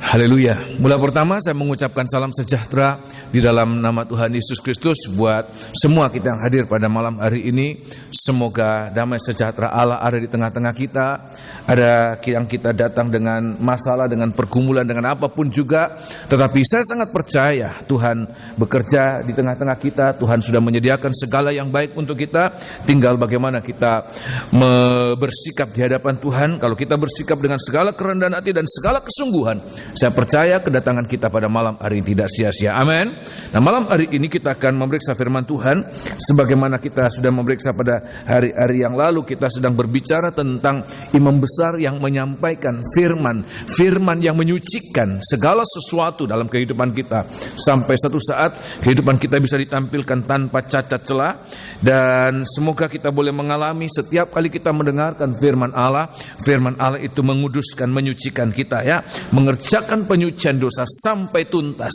Haleluya. Mula pertama saya mengucapkan salam sejahtera di dalam nama Tuhan Yesus Kristus buat semua kita yang hadir pada malam hari ini. Semoga damai sejahtera Allah ada di tengah-tengah kita. Ada yang kita datang dengan masalah, dengan pergumulan, dengan apapun juga. Tetapi saya sangat percaya Tuhan bekerja di tengah-tengah kita. Tuhan sudah menyediakan segala yang baik untuk kita. Tinggal bagaimana kita bersikap di hadapan Tuhan. Kalau kita bersikap dengan segala kerendahan hati dan segala kesungguhan, saya percaya kedatangan kita pada malam hari ini tidak sia-sia. Amin. Nah, malam hari ini kita akan memeriksa firman Tuhan. Sebagaimana kita sudah memeriksa pada hari-hari yang lalu, kita sedang berbicara tentang imam besar yang menyampaikan firman yang menyucikan segala sesuatu dalam kehidupan kita. Sampai satu saat kehidupan kita bisa ditampilkan tanpa cacat celah. Dan semoga kita boleh mengalami setiap kali kita mendengarkan firman Allah itu menguduskan, menyucikan kita, ya, mengerjakan penyucian dosa sampai tuntas.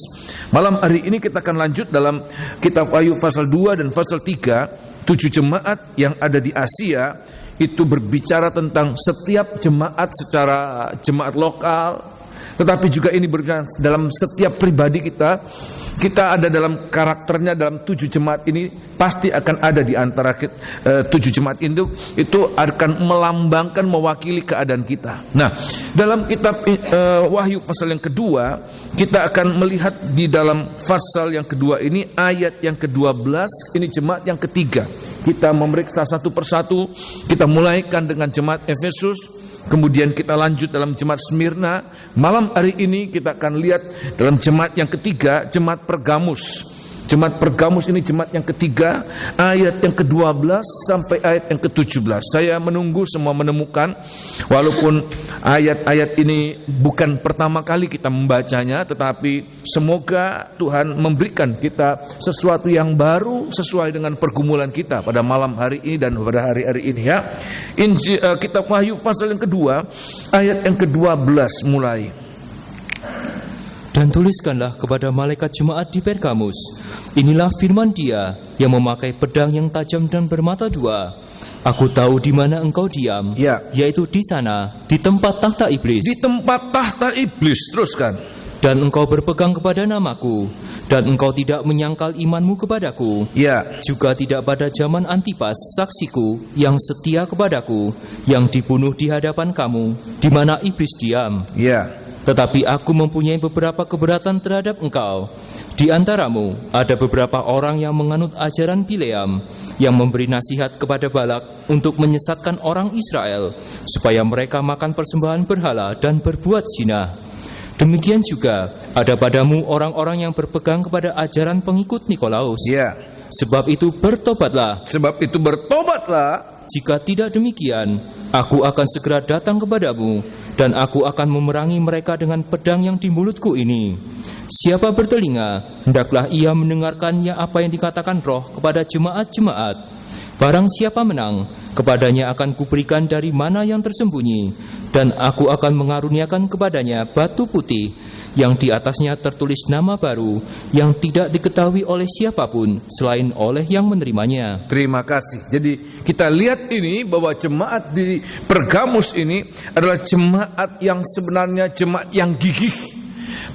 Malam hari ini kita akan lanjut dalam kitab Wahyu pasal 2 dan pasal 3. 7 jemaat yang ada di Asia itu berbicara tentang setiap jemaat secara jemaat lokal, tetapi juga ini berbicara dalam setiap pribadi kita. Kita ada dalam karakternya dalam 7 jemaat ini, pasti akan ada di antara 7 jemaat itu akan melambangkan, mewakili keadaan kita. Nah, dalam kitab Wahyu pasal yang kedua, kita akan melihat di dalam pasal yang kedua ini ayat yang ke-12, ini jemaat yang ketiga. Kita memeriksa satu persatu. Kita mulaikan dengan jemaat Efesus, kemudian kita lanjut dalam jemaat Smyrna. Malam hari ini kita akan lihat dalam jemaat yang ketiga, jemaat Pergamus. Jemaat Pergamus ini jemaat yang ketiga, ayat yang ke-12 sampai ayat yang ke-17. Saya menunggu semua menemukan, walaupun ayat-ayat ini bukan pertama kali kita membacanya, tetapi semoga Tuhan memberikan kita sesuatu yang baru sesuai dengan pergumulan kita pada malam hari ini dan pada hari-hari ini, ya. Kitab Wahyu pasal yang kedua, ayat yang ke-12 mulai. Dan tuliskanlah kepada malaikat jemaat di Pergamus, inilah firman Dia yang memakai pedang yang tajam dan bermata dua. Aku tahu di mana engkau diam, ya, yaitu di sana, di tempat tahta iblis. Di tempat tahta iblis, teruskan. Dan engkau berpegang kepada namaku, dan engkau tidak menyangkal imanmu kepadaku, ya, juga tidak pada zaman Antipas, saksiku, yang setia kepadaku, yang dibunuh di hadapan kamu, di mana iblis diam. Ya. Tetapi aku mempunyai beberapa keberatan terhadap engkau. Di antaramu ada beberapa orang yang menganut ajaran Bileam, yang memberi nasihat kepada Balak untuk menyesatkan orang Israel, supaya mereka makan persembahan berhala dan berbuat zina. Demikian juga ada padamu orang-orang yang berpegang kepada ajaran pengikut Nikolaus. Ya. Sebab itu bertobatlah. Jika tidak demikian, aku akan segera datang kepadamu, dan aku akan memerangi mereka dengan pedang yang di mulutku ini. Siapa bertelinga, hendaklah ia mendengarkannya apa yang dikatakan Roh kepada jemaat-jemaat. Barang siapa menang, kepadanya akan kuberikan dari mana yang tersembunyi, dan aku akan mengaruniakan kepadanya batu putih, yang di atasnya tertulis nama baru, yang tidak diketahui oleh siapapun selain oleh yang menerimanya. Terima kasih. Jadi kita lihat ini bahwa jemaat di Pergamus ini adalah jemaat yang sebenarnya jemaat yang gigih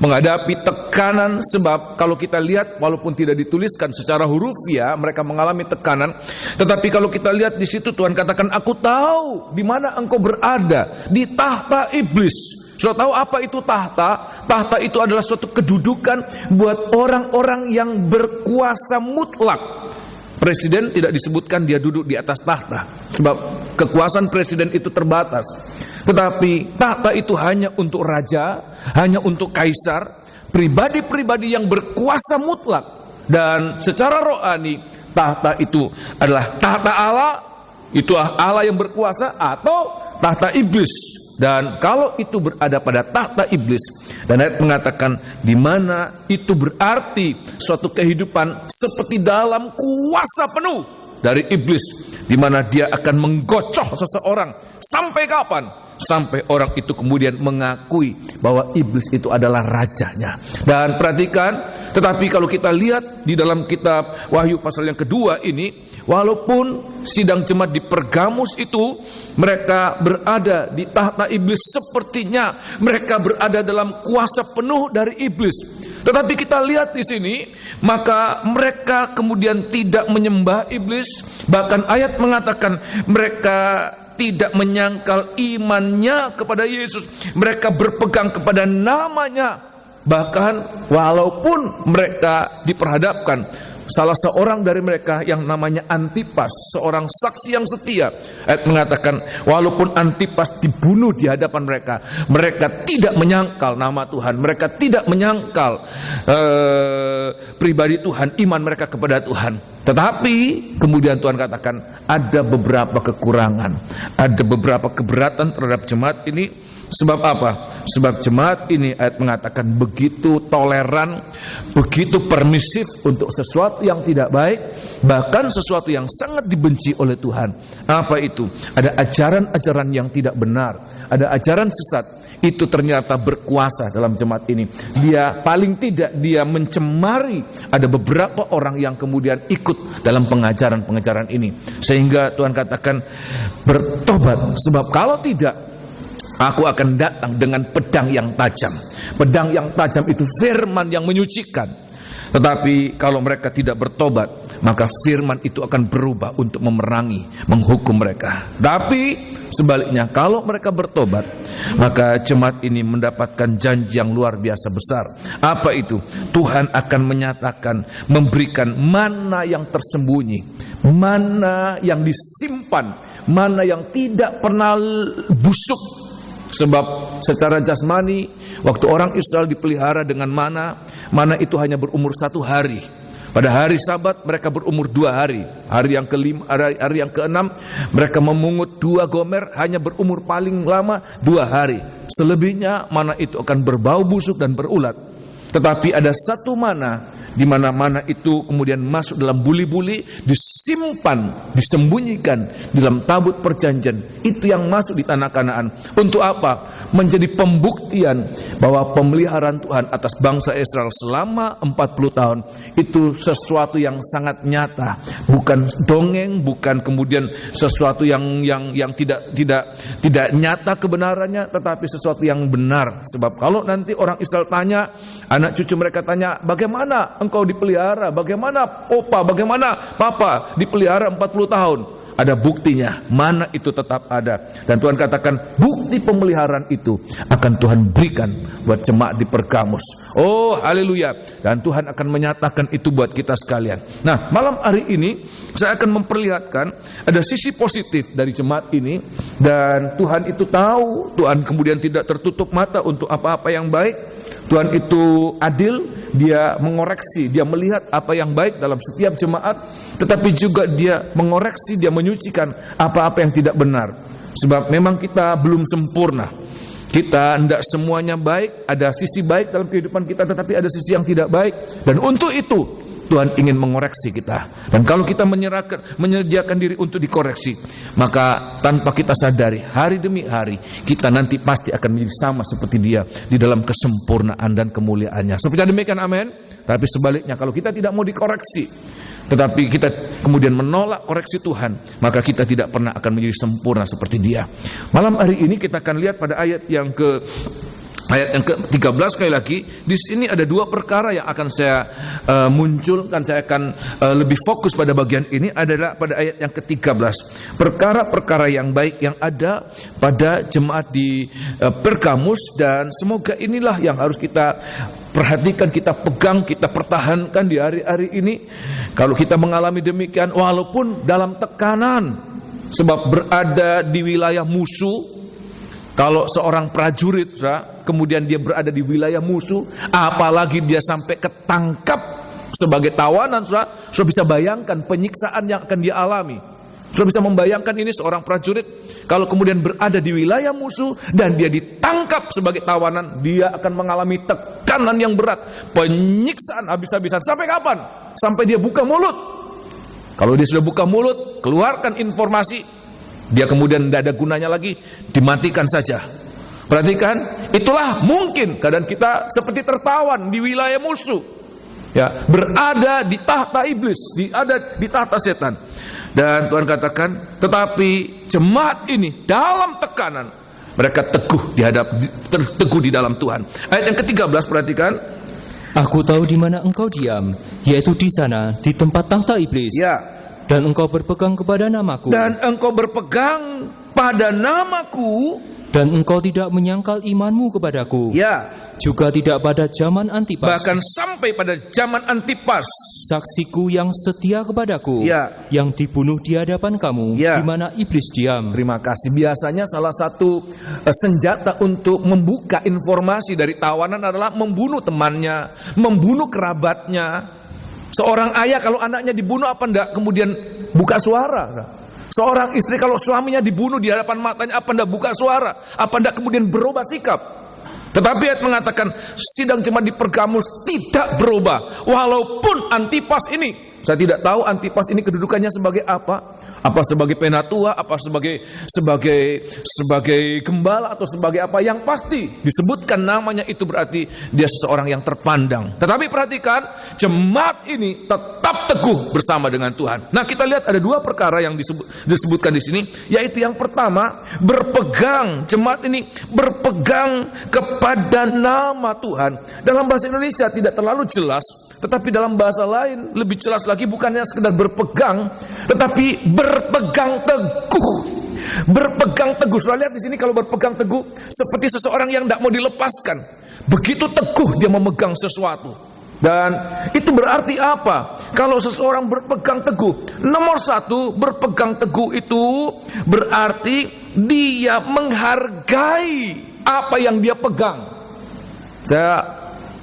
menghadapi tekanan. Sebab kalau kita lihat, walaupun tidak dituliskan secara hurufiah, mereka mengalami tekanan. Tetapi kalau kita lihat di situ, Tuhan katakan, aku tahu di mana engkau berada, di tahta iblis. Sudah tahu apa itu tahta? Tahta itu adalah suatu kedudukan buat orang-orang yang berkuasa mutlak. Presiden tidak disebutkan dia duduk di atas tahta, sebab kekuasaan presiden itu terbatas. Tetapi tahta itu hanya untuk raja, hanya untuk kaisar, pribadi-pribadi yang berkuasa mutlak. Dan secara rohani, tahta itu adalah tahta Allah, itu Allah yang berkuasa, atau tahta iblis. Dan kalau itu berada pada tahta iblis, dan ayat mengatakan di mana itu berarti suatu kehidupan seperti dalam kuasa penuh dari iblis, di mana dia akan menggocoh seseorang. Sampai kapan? Sampai orang itu kemudian mengakui bahwa iblis itu adalah rajanya. Dan perhatikan, tetapi kalau kita lihat di dalam kitab Wahyu pasal yang kedua ini, walaupun sidang jemaat di Pergamus itu mereka berada di tahta iblis, sepertinya mereka berada dalam kuasa penuh dari iblis. Tetapi kita lihat di sini, maka mereka kemudian tidak menyembah iblis. Bahkan ayat mengatakan mereka tidak menyangkal imannya kepada Yesus. Mereka berpegang kepada namanya. Bahkan walaupun mereka diperhadapkan, salah seorang dari mereka yang namanya Antipas, seorang saksi yang setia, ayat mengatakan walaupun Antipas dibunuh di hadapan mereka, mereka tidak menyangkal nama Tuhan, mereka tidak menyangkal pribadi Tuhan, iman mereka kepada Tuhan. Tetapi kemudian Tuhan katakan ada beberapa kekurangan, ada beberapa keberatan terhadap jemaat ini. Sebab apa? Sebab jemaat ini, ayat mengatakan, begitu toleran, begitu permisif untuk sesuatu yang tidak baik, bahkan sesuatu yang sangat dibenci oleh Tuhan. Apa itu? Ada ajaran-ajaran yang tidak benar, ada ajaran sesat. Itu ternyata berkuasa dalam jemaat ini. Dia paling tidak dia mencemari. Ada beberapa orang yang kemudian ikut dalam pengajaran-pengajaran ini. Sehingga Tuhan katakan bertobat. Sebab kalau tidak, aku akan datang dengan pedang yang tajam. Pedang yang tajam itu firman yang menyucikan. Tetapi kalau mereka tidak bertobat, maka firman itu akan berubah untuk memerangi, menghukum mereka. Tapi sebaliknya, kalau mereka bertobat, maka jemaat ini mendapatkan janji yang luar biasa besar. Apa itu? Tuhan akan menyatakan, memberikan mana yang tersembunyi, mana yang disimpan, mana yang tidak pernah busuk. Sebab secara jasmani, waktu orang Israel dipelihara dengan mana itu hanya berumur 1 hari. Pada hari Sabat mereka berumur 2 hari. Hari yang kelima, hari yang keenam mereka memungut 2 gomer, hanya berumur paling lama 2 hari. Selebihnya mana itu akan berbau busuk dan berulat. Tetapi ada satu mana, di mana mana itu kemudian masuk dalam buli-buli, disimpan, disembunyikan di dalam tabut perjanjian. Itu yang masuk di tanah Kanaan. Untuk apa? Menjadi pembuktian bahwa pemeliharaan Tuhan atas bangsa Israel selama 40 tahun itu sesuatu yang sangat nyata, bukan dongeng, bukan kemudian sesuatu yang tidak nyata kebenarannya, tetapi sesuatu yang benar. Sebab kalau nanti orang Israel tanya, anak cucu mereka tanya, bagaimana engkau dipelihara, bagaimana opa, bagaimana papa dipelihara 40 tahun? Ada buktinya, mana itu tetap ada. Dan Tuhan katakan bukti pemeliharaan itu akan Tuhan berikan buat jemaat di Pergamus. Oh haleluya. Dan Tuhan akan menyatakan itu buat kita sekalian. Nah, malam hari ini saya akan memperlihatkan ada sisi positif dari jemaat ini. Dan Tuhan itu tahu, Tuhan kemudian tidak tertutup mata untuk apa-apa yang baik. Tuhan itu adil, dia mengoreksi, dia melihat apa yang baik dalam setiap jemaat, tetapi juga dia mengoreksi, dia menyucikan apa-apa yang tidak benar. Sebab memang kita belum sempurna. Kita tidak semuanya baik, ada sisi baik dalam kehidupan kita, tetapi ada sisi yang tidak baik. Dan untuk itu Tuhan ingin mengoreksi kita. Dan kalau kita menyediakan diri untuk dikoreksi, maka tanpa kita sadari, hari demi hari kita nanti pasti akan menjadi sama seperti dia di dalam kesempurnaan dan kemuliaannya. Seperti demikian, amin. Tapi sebaliknya, kalau kita tidak mau dikoreksi, tetapi kita kemudian menolak koreksi Tuhan, maka kita tidak pernah akan menjadi sempurna seperti dia. Malam hari ini kita akan lihat pada ayat yang ke-13 sekali lagi. Di sini ada 2 perkara yang akan saya munculkan. Saya akan lebih fokus pada bagian ini adalah pada ayat yang ke-13. Perkara-perkara yang baik yang ada pada jemaat di Pergamus, dan semoga inilah yang harus kita perhatikan, kita pegang, kita pertahankan di hari-hari ini. Kalau kita mengalami demikian, walaupun dalam tekanan, sebab berada di wilayah musuh. Kalau seorang prajurit kemudian dia berada di wilayah musuh, apalagi dia sampai ketangkap sebagai tawanan, sudah bisa bayangkan penyiksaan yang akan dia alami. Sudah bisa membayangkan ini seorang prajurit kalau kemudian berada di wilayah musuh dan dia ditangkap sebagai tawanan, dia akan mengalami tekanan yang berat, penyiksaan habis-habisan. Sampai kapan? Sampai dia buka mulut. Kalau dia sudah buka mulut, keluarkan informasi, dia kemudian tidak ada gunanya lagi, dimatikan saja. Perhatikan, itulah mungkin keadaan kita seperti tertawan di wilayah musuh, ya, berada di tahta iblis, ada di tahta setan. Dan Tuhan katakan, tetapi jemaat ini dalam tekanan, mereka teguh di dalam Tuhan. Ayat yang ke-13 perhatikan. Aku tahu di mana engkau diam, yaitu di sana, di tempat tahta iblis. Ya. Dan engkau berpegang kepada namaku. Dan engkau berpegang pada namaku. Dan engkau tidak menyangkal imanmu kepadaku. Ya. Juga tidak pada zaman Antipas. Bahkan sampai pada zaman Antipas, saksiku yang setia kepadaku. Ya. Yang dibunuh di hadapan kamu. Ya. Di mana iblis diam. Terima kasih. Biasanya salah satu senjata untuk membuka informasi dari tawanan adalah membunuh temannya, membunuh kerabatnya. Seorang ayah kalau anaknya dibunuh, apa enggak kemudian buka suara? Seorang istri kalau suaminya dibunuh di hadapan matanya, apa enggak buka suara? Apa enggak kemudian berubah sikap? Tetapi ayat mengatakan sidang jemaat di Pergamus tidak berubah. Walaupun Antipas ini, saya tidak tahu Antipas ini kedudukannya sebagai apa? Apa sebagai penatua, apa sebagai gembala, atau sebagai apa? Yang pasti disebutkan namanya itu berarti dia seseorang yang terpandang. Tetapi perhatikan, jemaat ini tetap teguh bersama dengan Tuhan. Nah, kita lihat ada dua perkara yang disebutkan di sini, yaitu yang pertama, berpegang. Jemaat ini berpegang kepada nama Tuhan. Dalam bahasa Indonesia tidak terlalu jelas, tetapi dalam bahasa lain lebih jelas lagi, bukannya sekedar berpegang, tetapi berpegang teguh. Berpegang teguh. Sudah lihat di sini, kalau berpegang teguh seperti seseorang yang tidak mau dilepaskan. Begitu teguh dia memegang sesuatu. Dan itu berarti apa? Kalau seseorang berpegang teguh, nomor satu, berpegang teguh itu berarti dia menghargai apa yang dia pegang. Saya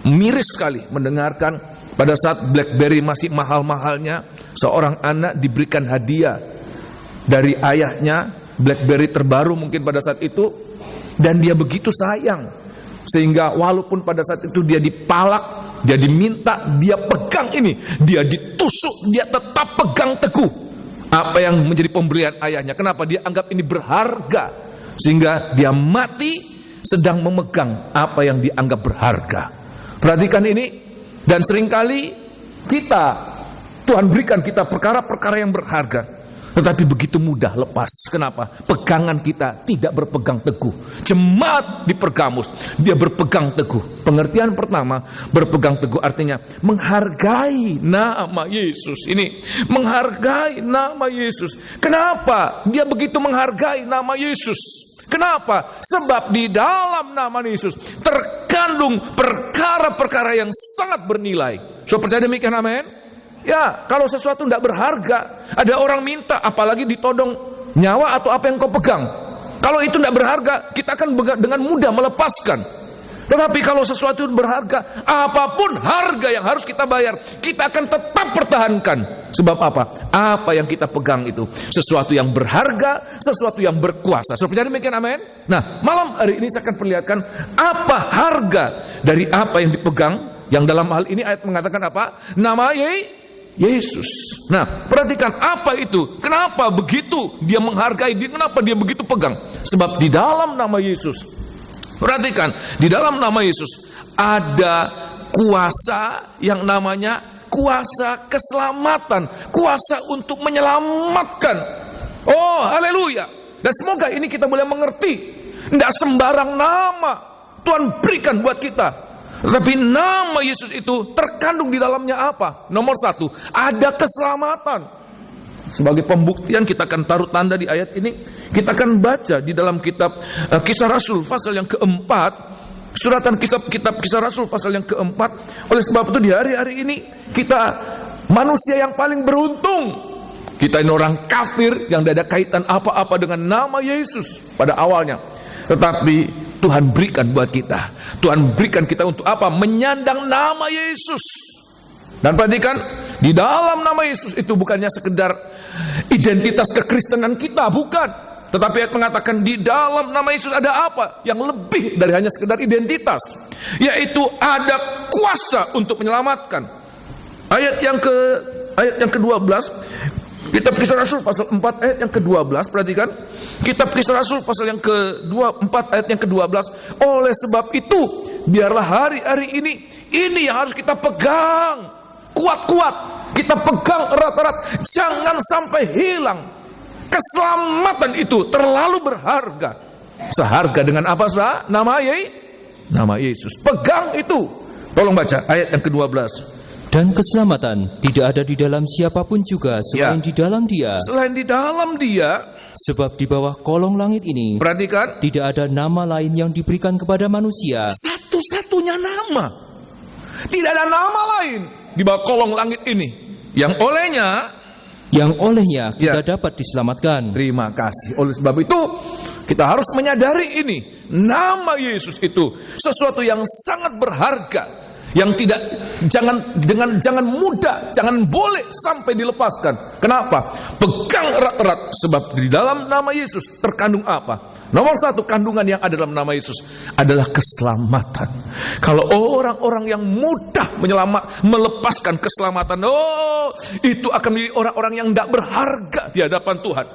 miris sekali mendengarkan pada saat BlackBerry masih mahal-mahalnya, seorang anak diberikan hadiah dari ayahnya, BlackBerry terbaru mungkin pada saat itu, dan dia begitu sayang, sehingga walaupun pada saat itu dia dipalak, dia diminta, dia pegang ini, dia ditusuk, dia tetap pegang teguh apa yang menjadi pemberian ayahnya. Kenapa? Dia anggap ini berharga, sehingga dia mati sedang memegang apa yang dianggap berharga. Perhatikan ini. Dan seringkali Tuhan berikan kita perkara-perkara yang berharga, tetapi begitu mudah lepas. Kenapa? Pegangan kita tidak berpegang teguh. Jemaat di Pergamus, dia berpegang teguh. Pengertian pertama, berpegang teguh artinya menghargai nama Yesus. Ini menghargai nama Yesus. Kenapa dia begitu menghargai nama Yesus? Kenapa? Sebab di dalam nama Yesus terkandung perkara-perkara yang sangat bernilai. So, percaya demikian, amin? Ya, kalau sesuatu tidak berharga, ada orang minta, apalagi ditodong nyawa atau apa yang kau pegang. Kalau itu tidak berharga, kita akan dengan mudah melepaskan. Tetapi kalau sesuatu berharga, apapun harga yang harus kita bayar, kita akan tetap pertahankan. Sebab apa? Apa yang kita pegang itu sesuatu yang berharga, sesuatu yang berkuasa. So, percaya demikian, amin? Nah, malam hari ini saya akan perlihatkan apa harga dari apa yang dipegang. Yang dalam hal ini ayat mengatakan apa? Nama Yesus. Nah, perhatikan apa itu? Kenapa begitu dia menghargai? Kenapa dia begitu pegang? Sebab di dalam nama Yesus, perhatikan, di dalam nama Yesus ada kuasa yang namanya kuasa keselamatan, kuasa untuk menyelamatkan. Oh, haleluya. Dan semoga ini kita boleh mengerti, tidak sembarang nama Tuhan berikan buat kita. Tetapi nama Yesus itu terkandung di dalamnya apa? Nomor satu, ada keselamatan. Sebagai pembuktian kita akan taruh tanda di ayat ini. Kita akan baca di dalam kitab Kisah Rasul pasal yang keempat. Suratan kitab Kisah Rasul pasal yang keempat. Oleh sebab itu di hari-hari ini kita manusia yang paling beruntung. Kita ini orang kafir yang tidak ada kaitan apa-apa dengan nama Yesus pada awalnya. Tetapi Tuhan berikan buat kita. Tuhan berikan kita untuk apa? Menyandang nama Yesus. Dan perhatikan, di dalam nama Yesus itu bukannya sekedar identitas kekristenan kita, bukan. Tetapi ayat mengatakan di dalam nama Yesus ada apa? Yang lebih dari hanya sekedar identitas, yaitu ada kuasa untuk menyelamatkan. Ayat yang ke-12, kitab Kisah Rasul pasal 4 ayat yang ke-12, perhatikan. Kitab Kisah Rasul pasal yang ke-4 ayat yang ke-12. Oleh sebab itu, biarlah hari-hari ini yang harus kita pegang kuat-kuat. Kita pegang erat-erat, jangan sampai hilang. Keselamatan itu terlalu berharga. Seharga dengan apa, saudara? Nama Yesus. Pegang itu. Tolong baca ayat yang ke-12. Dan keselamatan tidak ada di dalam siapapun juga selain di dalam Dia. Selain di dalam Dia. Sebab di bawah kolong langit ini, perhatikan, tidak ada nama lain yang diberikan kepada manusia. Satu-satunya nama. Tidak ada nama lain di bawah kolong langit ini yang olehnya kita dapat diselamatkan. Terima kasih. Oleh sebab itu kita harus menyadari ini. Nama Yesus itu sesuatu yang sangat berharga, yang jangan mudah, jangan boleh sampai dilepaskan. Kenapa? Pegang erat-erat, sebab di dalam nama Yesus terkandung apa? Nomor satu, kandungan yang ada dalam nama Yesus adalah keselamatan. Kalau orang-orang yang mudah melepaskan keselamatan, itu akan menjadi orang-orang yang tidak berharga di hadapan Tuhan.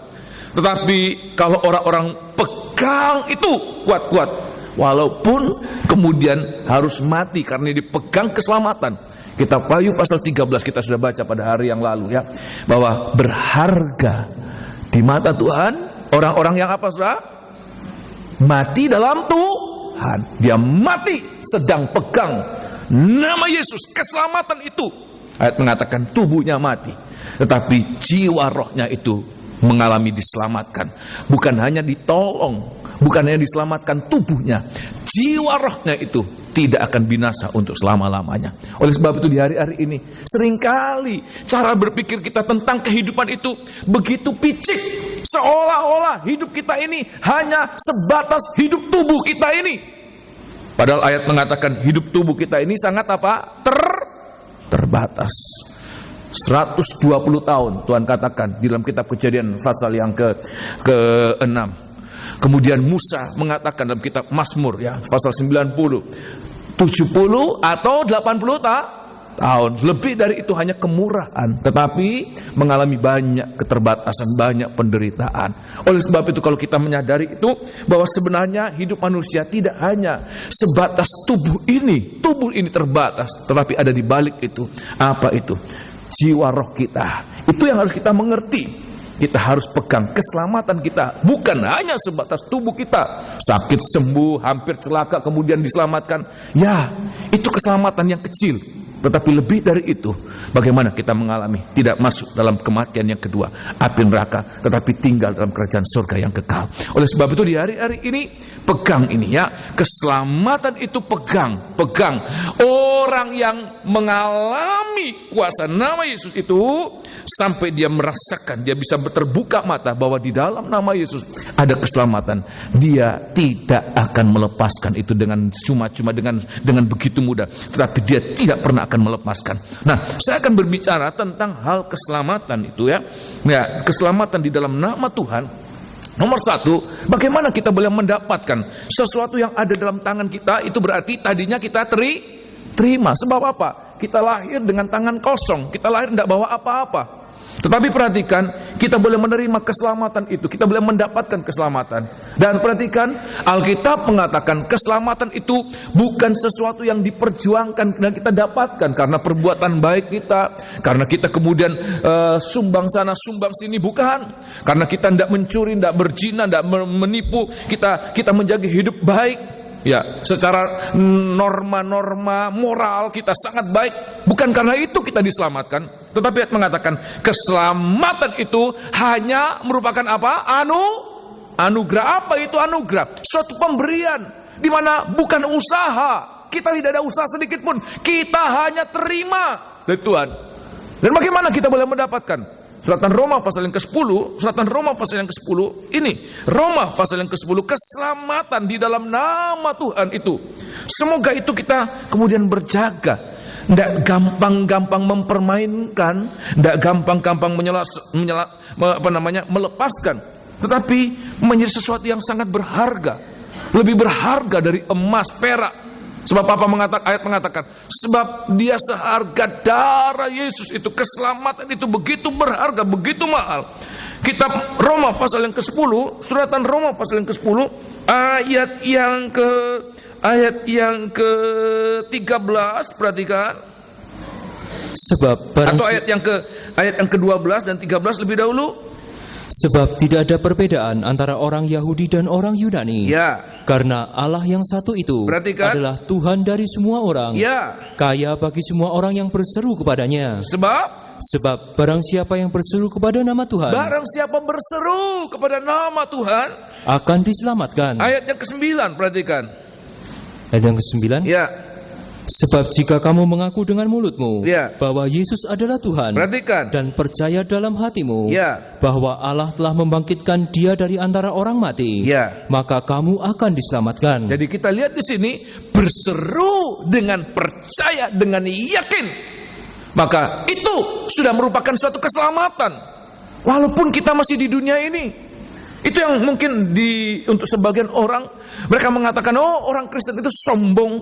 Tetapi kalau orang-orang pegang itu kuat-kuat, walaupun kemudian harus mati karena dipegang keselamatan. Kita Wahyu pasal 13 kita sudah baca pada hari yang lalu ya, bahwa berharga di mata Tuhan orang-orang yang apa, saudara? Mati dalam Tuhan. Dia mati sedang pegang nama Yesus, keselamatan itu. Ayat mengatakan tubuhnya mati, tetapi jiwa rohnya itu mengalami diselamatkan. Bukan hanya ditolong, bukan hanya diselamatkan tubuhnya, jiwa rohnya itu tidak akan binasa untuk selama-lamanya. Oleh sebab itu di hari-hari ini seringkali cara berpikir kita tentang kehidupan itu begitu picik, seolah-olah hidup kita ini hanya sebatas hidup tubuh kita ini. Padahal ayat mengatakan hidup tubuh kita ini sangat apa? Terbatas. 120 tahun Tuhan katakan di dalam kitab Kejadian pasal yang ke-6. Kemudian Musa mengatakan dalam kitab Mazmur ya, pasal 90, 70 atau 80 tahun. Lebih dari itu hanya kemurahan, tetapi mengalami banyak keterbatasan, banyak penderitaan. Oleh sebab itu kalau kita menyadari itu, bahwa sebenarnya hidup manusia tidak hanya sebatas tubuh ini terbatas, tetapi ada di balik itu. Apa itu? Jiwa roh kita. Itu yang harus kita mengerti. Kita harus pegang keselamatan kita, bukan hanya sebatas tubuh kita. Sakit sembuh, hampir celaka kemudian diselamatkan. Ya, itu keselamatan yang kecil. Tetapi lebih dari itu, bagaimana kita mengalami tidak masuk dalam kematian yang kedua, api neraka, tetapi tinggal dalam kerajaan surga yang kekal. Oleh sebab itu di hari-hari ini pegang ini ya, keselamatan itu pegang. Orang yang mengalami kuasa nama Yesus itu sampai dia merasakan, dia bisa terbuka mata bahwa di dalam nama Yesus ada keselamatan. Dia tidak akan melepaskan itu dengan cuma-cuma dengan begitu mudah, tetapi dia tidak pernah akan melepaskan. Nah, saya akan berbicara tentang hal keselamatan itu ya. Ya, keselamatan di dalam nama Tuhan. Nomor satu, bagaimana kita boleh mendapatkan sesuatu yang ada dalam tangan kita? Itu berarti tadinya kita terima. Sebab apa? Kita lahir dengan tangan kosong. Kita lahir tidak bawa apa-apa. Tetapi perhatikan, kita boleh menerima keselamatan itu. Kita boleh mendapatkan keselamatan. Dan perhatikan, Alkitab mengatakan keselamatan itu bukan sesuatu yang diperjuangkan dan kita dapatkan karena perbuatan baik kita, karena kita kemudian sumbang sana sumbang sini, bukan. Karena kita tidak mencuri, tidak berzina, tidak menipu, kita menjaga hidup baik. Ya, secara norma-norma moral kita sangat baik. Bukan karena itu kita diselamatkan, tetapi ayat mengatakan keselamatan itu hanya merupakan apa? Anugerah. Apa itu anugerah? Suatu pemberian di mana bukan usaha. Kita tidak ada usaha sedikit pun. Kita hanya terima dari Tuhan. Dan bagaimana kita boleh mendapatkan? Suratan Roma pasal yang ke-10, ini Roma pasal yang ke-10, keselamatan di dalam nama Tuhan itu. Semoga itu kita kemudian berjaga, tidak gampang-gampang mempermainkan, tidak gampang-gampang melepaskan, tetapi menjadi sesuatu yang sangat berharga, lebih berharga dari emas, perak. Sebab apa ayat mengatakan, sebab dia seharga darah Yesus itu, keselamatan itu begitu berharga, begitu mahal. Kitab Roma pasal yang ke-10, suratan Roma pasal yang ke-10, ayat yang ke-13, perhatikan. Sebab barang Atau ayat yang ke-12 dan 13 lebih dahulu. Sebab tidak ada perbedaan antara orang Yahudi dan orang Yunani. Ya. Karena Allah yang satu itu Perhatikan. adalah Tuhan dari semua orang. Ya. Kaya bagi semua orang yang berseru kepadanya. Sebab barang siapa yang berseru kepada nama Tuhan Barang siapa berseru kepada nama Tuhan akan diselamatkan. Ayat yang ke-9, perhatikan. Ayat yang ke-9. Ya. Sebab jika kamu mengaku dengan mulutmu Ya. bahwa Yesus adalah Tuhan, Perhatikan. dan percaya dalam hatimu Ya. bahwa Allah telah membangkitkan Dia dari antara orang mati, Ya. maka kamu akan diselamatkan. Jadi kita lihat di sini, berseru dengan percaya, dengan yakin, maka itu sudah merupakan suatu keselamatan. Walaupun kita masih di dunia ini. Itu yang mungkin untuk sebagian orang, mereka mengatakan, oh orang Kristen itu sombong,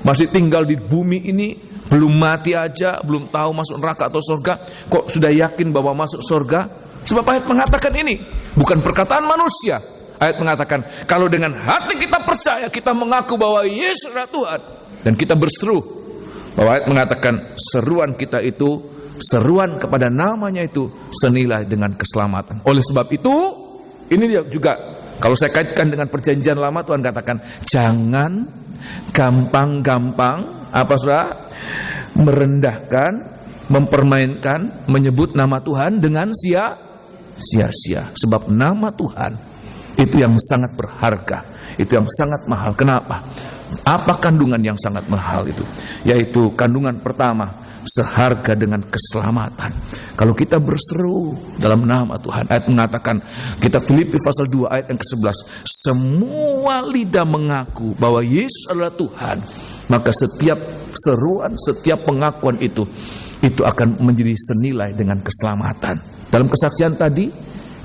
masih tinggal di bumi ini, belum mati aja, belum tahu masuk neraka atau surga, kok sudah yakin bahwa masuk surga? Sebab ayat mengatakan ini bukan perkataan manusia. Ayat mengatakan, kalau dengan hati kita percaya, kita mengaku bahwa Yesus adalah Tuhan, dan kita berseru, bahwa ayat mengatakan seruan kita itu, seruan kepada namanya itu senilai dengan keselamatan. Oleh sebab itu, ini dia juga, kalau saya kaitkan dengan perjanjian lama, Tuhan katakan, jangan gampang-gampang merendahkan, mempermainkan, menyebut nama Tuhan dengan sia-sia. Sebab nama Tuhan itu yang sangat berharga, itu yang sangat mahal. Kenapa? Apa kandungan yang sangat mahal itu? Yaitu kandungan pertama, seharga dengan keselamatan. Kalau kita berseru dalam nama Tuhan, ayat mengatakan, kita Filipi pasal 2 ayat yang ke-11, semua lidah mengaku bahwa Yesus adalah Tuhan, maka setiap seruan, setiap pengakuan itu akan menjadi senilai dengan keselamatan. Dalam kesaksian tadi,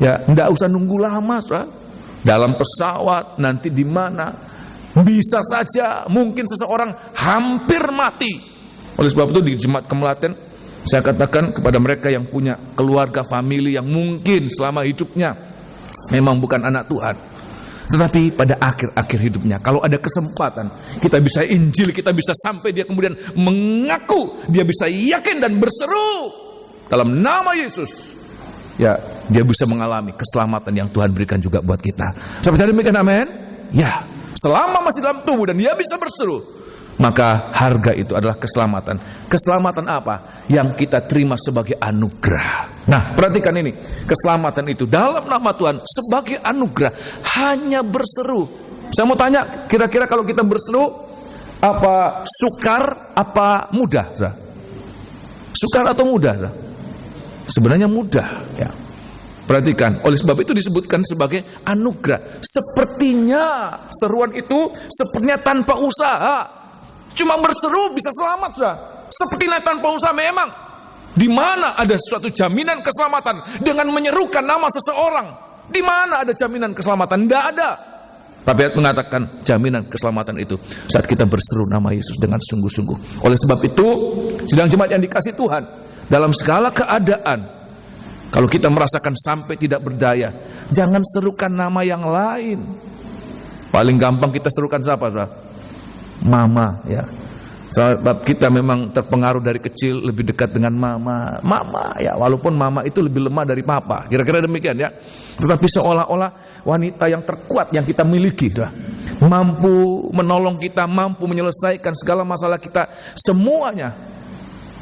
ya tidak usah nunggu lama, saudara. Dalam pesawat, nanti di mana, bisa saja mungkin seseorang hampir mati. Oleh sebab itu di Jemaat Kemelaten, saya katakan kepada mereka yang punya keluarga, famili yang mungkin selama hidupnya memang bukan anak Tuhan, tetapi pada akhir-akhir hidupnya, kalau ada kesempatan, kita bisa Injil, kita bisa sampai dia kemudian mengaku, dia bisa yakin dan berseru dalam nama Yesus, ya dia bisa mengalami keselamatan yang Tuhan berikan juga buat kita. Sampai demikian, amin. Ya, selama masih dalam tubuh dan dia bisa berseru, maka harga itu adalah keselamatan. Keselamatan apa? Yang kita terima sebagai anugerah. Nah, perhatikan ini. Keselamatan itu dalam nama Tuhan sebagai anugerah, hanya berseru. Saya mau tanya, kira-kira kalau kita berseru, apa sukar, apa mudah? Sukar atau mudah? Sebenarnya mudah, ya. Perhatikan, oleh sebab itu disebutkan sebagai anugerah. Sepertinya seruan itu sepertinya tanpa usaha. Cuma berseru bisa selamat, sudah. Sepertinya tanpa usaha memang. Di mana ada suatu jaminan keselamatan dengan menyerukan nama seseorang? Di mana ada jaminan keselamatan? Tidak ada. Tapi ayat mengatakan jaminan keselamatan itu saat kita berseru nama Yesus dengan sungguh-sungguh. Oleh sebab itu, sidang jemaat yang dikasihi Tuhan, dalam segala keadaan, kalau kita merasakan sampai tidak berdaya, jangan serukan nama yang lain. Paling gampang kita serukan siapa, saudara? Mama, ya. Sebab kita memang terpengaruh dari kecil lebih dekat dengan mama, ya. Walaupun mama itu lebih lemah dari papa, kira-kira demikian, ya. Tetapi seolah-olah wanita yang terkuat yang kita miliki, ya, mampu menolong kita, mampu menyelesaikan segala masalah kita, semuanya.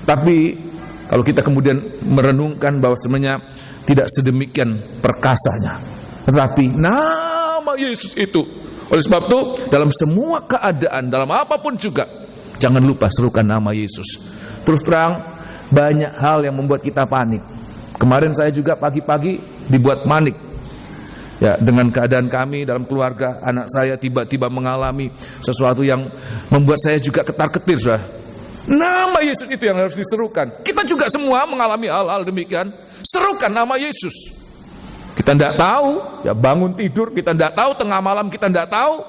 Tapi kalau kita kemudian merenungkan bahwa sebenarnya tidak sedemikian perkasanya, tetapi nama Yesus itu. Oleh sebab itu, dalam semua keadaan, dalam apapun juga, jangan lupa serukan nama Yesus. Terus terang, banyak hal yang membuat kita panik. Kemarin saya juga pagi-pagi dibuat panik, ya, dengan keadaan kami dalam keluarga. Anak saya tiba-tiba mengalami sesuatu yang membuat saya juga ketar-ketir, saudara. Nama Yesus itu yang harus diserukan. Kita juga semua mengalami hal-hal demikian. Serukan nama Yesus. Kita tidak tahu, ya bangun tidur kita tidak tahu, tengah malam kita tidak tahu,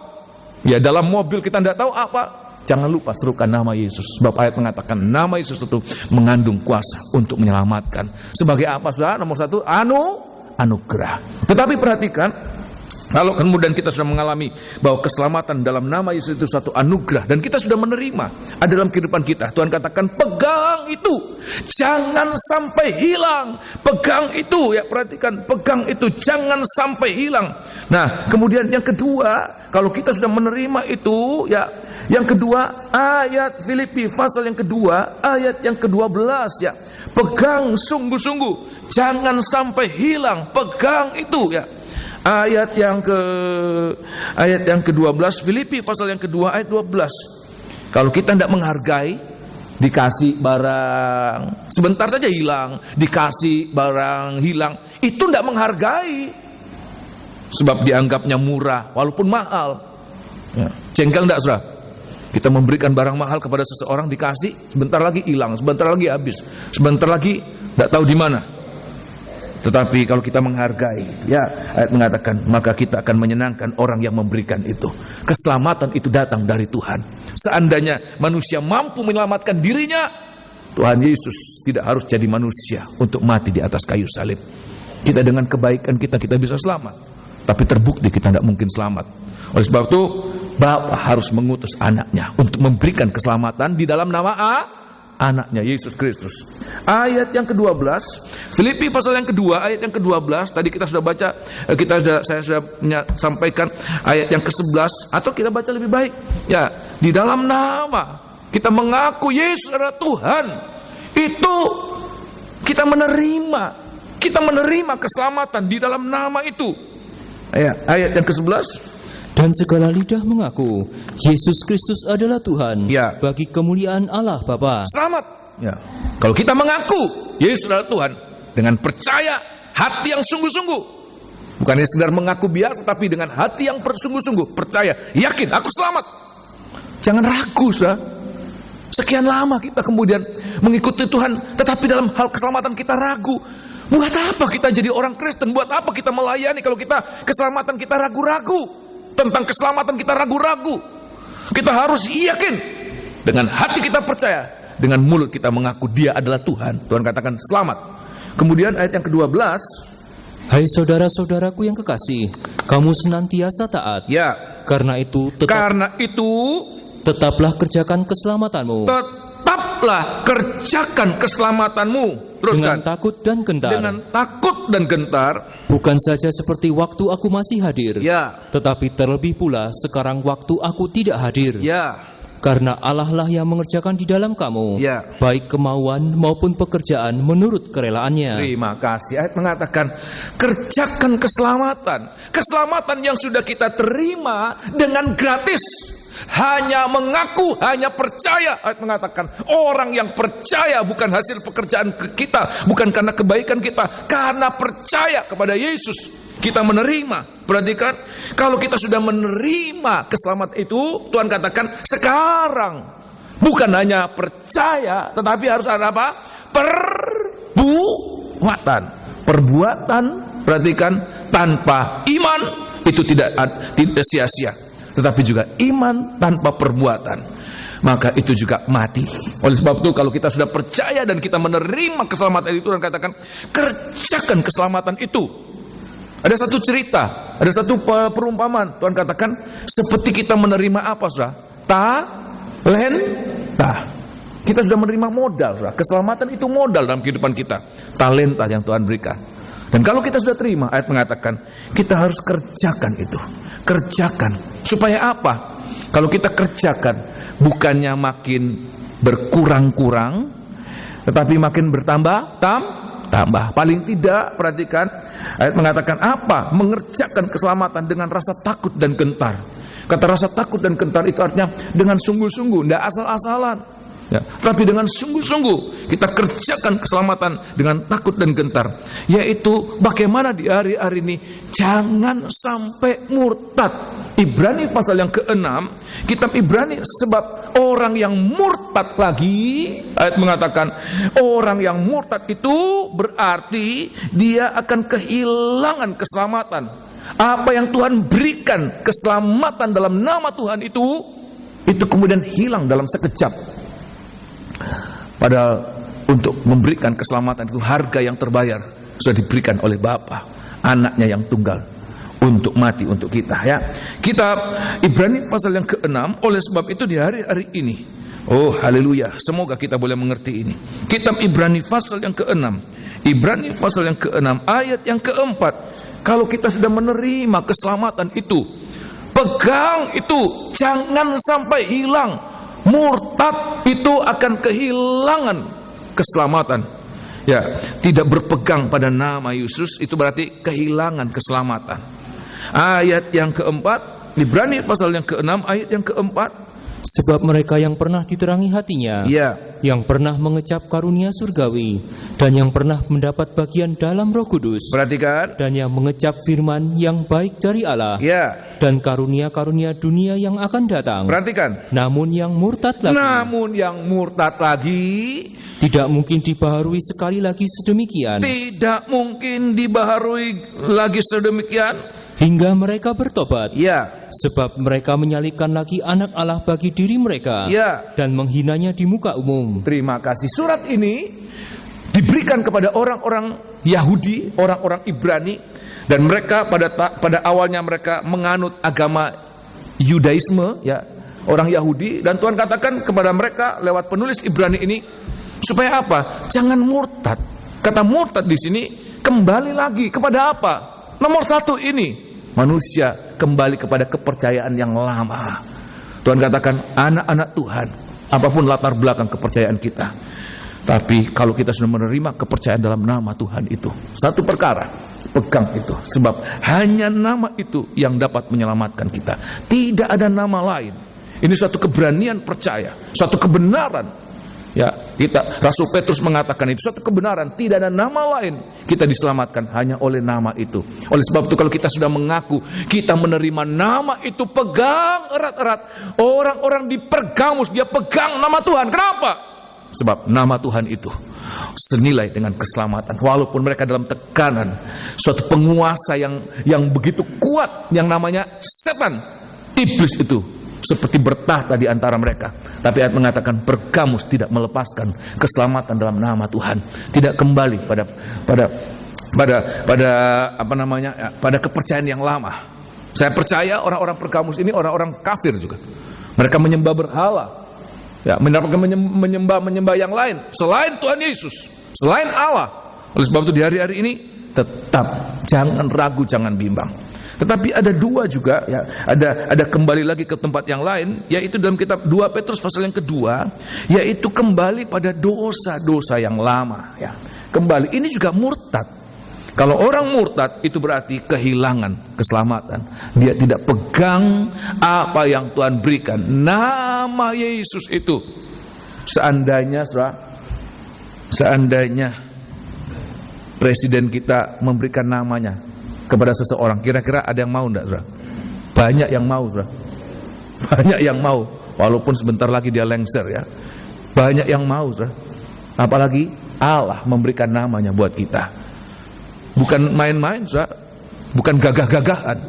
ya dalam mobil kita tidak tahu apa. Jangan lupa serukan nama Yesus. Sebab ayat mengatakan nama Yesus itu mengandung kuasa untuk menyelamatkan. Sebagai apa, saudara? Nomor satu, anugerah. Tetapi perhatikan, kalau kemudian kita sudah mengalami bahwa keselamatan dalam nama Yesus itu satu anugerah, dan kita sudah menerima ada dalam kehidupan kita, Tuhan katakan pegang itu. itu jangan sampai hilang. Pegang itu ya, perhatikan, pegang itu jangan sampai hilang. Nah, kemudian yang kedua, kalau kita sudah menerima itu ya, yang kedua ayat Filipi pasal yang kedua ayat yang ke-12 ya. Pegang sungguh-sungguh, jangan sampai hilang. Pegang itu ya. Ayat yang ke-12 Filipi pasal yang kedua ayat 12. Kalau kita tidak menghargai, dikasih barang sebentar saja hilang, dikasih barang hilang, itu tidak menghargai, sebab dianggapnya murah walaupun mahal ya. Jengkel tidak, saudara? Kita memberikan barang mahal kepada seseorang, dikasih, sebentar lagi hilang, sebentar lagi habis, sebentar lagi tidak tahu di mana. Tetapi kalau kita menghargai, ya, ayat mengatakan, maka kita akan menyenangkan orang yang memberikan itu. Keselamatan itu datang dari Tuhan. Seandainya manusia mampu menyelamatkan dirinya, Tuhan Yesus tidak harus jadi manusia untuk mati di atas kayu salib. Kita dengan kebaikan kita bisa selamat, tapi terbukti kita tidak mungkin selamat. Oleh sebab itu, Bapa harus mengutus anaknya untuk memberikan keselamatan di dalam nama anaknya Yesus Kristus. Ayat yang ke-12 Filipi pasal yang kedua ayat yang ke-12, tadi kita sudah baca, saya sudah sampaikan ayat yang ke-11, atau kita baca lebih baik ya, di dalam nama kita mengaku Yesus adalah Tuhan, itu kita menerima keselamatan di dalam nama itu. Ayat yang ke-11, dan segala lidah mengaku Yesus Kristus adalah Tuhan ya, bagi kemuliaan Allah Bapa. Selamat ya. Kalau kita mengaku Yesus adalah Tuhan dengan percaya, hati yang sungguh-sungguh, bukan hanya sekedar mengaku biasa, tapi dengan hati yang bersungguh-sungguh, percaya, yakin, aku selamat. Jangan ragu, saudara. Sekian lama kita kemudian mengikuti Tuhan, tetapi dalam hal keselamatan kita ragu. Buat apa kita jadi orang Kristen? Buat apa kita melayani kalau kita keselamatan kita ragu-ragu? Tentang keselamatan kita ragu-ragu. Kita harus yakin, dengan hati kita percaya, dengan mulut kita mengaku Dia adalah Tuhan. Tuhan katakan selamat. Kemudian ayat yang ke-12, hai saudara-saudaraku yang kekasih, kamu senantiasa taat. Ya. Karena itu tetaplah kerjakan keselamatanmu. Tetaplah kerjakan keselamatanmu. Teruskan. Dengan takut dan gentar. Dengan takut dan gentar. Bukan saja seperti waktu aku masih hadir, ya, tetapi terlebih pula sekarang waktu aku tidak hadir. Ya. Karena Allah lah yang mengerjakan di dalam kamu, ya, baik kemauan maupun pekerjaan menurut kerelaannya. Terima kasih. Ayat mengatakan kerjakan keselamatan. Keselamatan yang sudah kita terima dengan gratis. Hanya mengaku, hanya percaya. Ayat mengatakan orang yang percaya bukan hasil pekerjaan kita, bukan karena kebaikan kita, karena percaya kepada Yesus kita menerima. Perhatikan, kalau kita sudah menerima keselamatan itu, Tuhan katakan sekarang bukan hanya percaya, tetapi harus ada apa? Perbuatan. Perhatikan, tanpa iman itu tidak sia-sia. Tetapi juga iman tanpa perbuatan, maka itu juga mati. Oleh sebab itu, kalau kita sudah percaya dan kita menerima keselamatan itu, dan katakan kerjakan keselamatan itu. Ada satu cerita, ada satu perumpamaan. Tuhan katakan seperti kita menerima apa, saudara? Talenta. Kita sudah menerima modal, saudara. Keselamatan itu modal dalam kehidupan kita. Talenta yang Tuhan berikan. Dan kalau kita sudah terima, ayat mengatakan kita harus kerjakan itu. Kerjakan. Supaya apa? Kalau kita kerjakan, bukannya makin berkurang-kurang, tetapi makin tambah. Paling tidak, perhatikan, ayat mengatakan apa? Mengerjakan keselamatan dengan rasa takut dan gentar. Kata rasa takut dan gentar itu artinya dengan sungguh-sungguh, tidak asal-asalan. Ya, tapi dengan sungguh-sungguh kita kerjakan keselamatan dengan takut dan gentar. Yaitu bagaimana di hari-hari ini jangan sampai murtad. Ibrani pasal yang ke-6, kitab Ibrani, sebab orang yang murtad lagi, ayat mengatakan orang yang murtad itu berarti dia akan kehilangan keselamatan. Apa yang Tuhan berikan keselamatan dalam nama Tuhan itu kemudian hilang dalam sekejap. Padahal untuk memberikan keselamatan itu harga yang terbayar sudah diberikan oleh Bapa, anaknya yang tunggal untuk mati untuk kita, ya. Kitab Ibrani pasal yang ke-6, oleh sebab itu di hari-hari ini Oh haleluya, semoga kita boleh mengerti ini. Kitab Ibrani pasal yang ke-6, Ibrani pasal yang ke-6 ayat yang ke-4. Kalau kita sudah menerima keselamatan itu, pegang itu, jangan sampai hilang. Murtad itu akan kehilangan keselamatan. Ya, tidak berpegang pada nama Yesus itu berarti kehilangan keselamatan. Ayat yang ke-4, Ibrani pasal yang ke-6 ayat yang ke-4. Sebab mereka yang pernah diterangi hatinya, Ya, yang pernah mengecap karunia surgawi, dan yang pernah mendapat bagian dalam Roh Kudus, perhatikan. dan yang mengecap firman yang baik dari Allah, Ya, dan karunia-karunia dunia yang akan datang. perhatikan. Namun yang murtad lagi, Namun yang murtad lagi tidak mungkin dibaharui sekali lagi sedemikian, tidak mungkin dibaharui lagi sedemikian. hingga mereka bertobat. Ya, Sebab mereka menyalibkan lagi anak Allah bagi diri mereka, ya. dan menghinanya di muka umum. Terima kasih. Surat ini diberikan kepada orang-orang Yahudi, orang-orang Ibrani, dan mereka pada awalnya mereka menganut agama Yudaisme, ya, orang Yahudi, dan Tuhan katakan kepada mereka lewat penulis Ibrani ini supaya apa? Jangan murtad. Kata murtad di sini kembali lagi kepada apa? Nomor satu ini, manusia kembali kepada kepercayaan yang lama. Tuhan katakan, anak-anak Tuhan, apapun latar belakang kepercayaan kita, tapi kalau kita sudah menerima kepercayaan dalam nama Tuhan itu, satu perkara, pegang itu. Sebab hanya nama itu yang dapat menyelamatkan kita. Tidak ada nama lain. Ini suatu keberanian percaya, suatu kebenaran. Ya, Rasul Petrus mengatakan itu suatu kebenaran, tidak ada nama lain. Kita diselamatkan hanya oleh nama itu. Oleh sebab itu kalau kita sudah mengaku kita menerima nama itu, pegang erat-erat. Orang-orang di Pergamus dia pegang nama Tuhan. Kenapa? Sebab nama Tuhan itu senilai dengan keselamatan. Walaupun mereka dalam tekanan, suatu penguasa yang begitu kuat yang namanya setan, iblis itu seperti bertahta di antara mereka. Tapi ayat mengatakan Pergamus tidak melepaskan keselamatan dalam nama Tuhan. Tidak kembali pada kepercayaan yang lama. Saya percaya orang-orang Pergamus ini orang-orang kafir juga. Mereka menyembah berhala. Ya, menyembah yang lain selain Tuhan Yesus, selain Allah. Oleh sebab itu di hari-hari ini tetap jangan ragu, jangan bimbang. Tetapi ada dua juga, ya, ada kembali lagi ke tempat yang lain, yaitu dalam kitab 2 Petrus pasal yang kedua, yaitu kembali pada dosa-dosa yang lama, ya. Kembali, ini juga murtad. Kalau orang murtad itu berarti kehilangan keselamatan. Dia tidak pegang apa yang Tuhan berikan. Nama Yesus itu. Seandainya presiden kita memberikan namanya kepada seseorang, kira-kira ada yang mau enggak, saudara? Banyak yang mau, saudara. Banyak yang mau, walaupun sebentar lagi dia lengser, ya. Banyak yang mau, saudara. Apalagi Allah memberikan namanya buat kita. Bukan main-main, saudara. Bukan gagah-gagahan.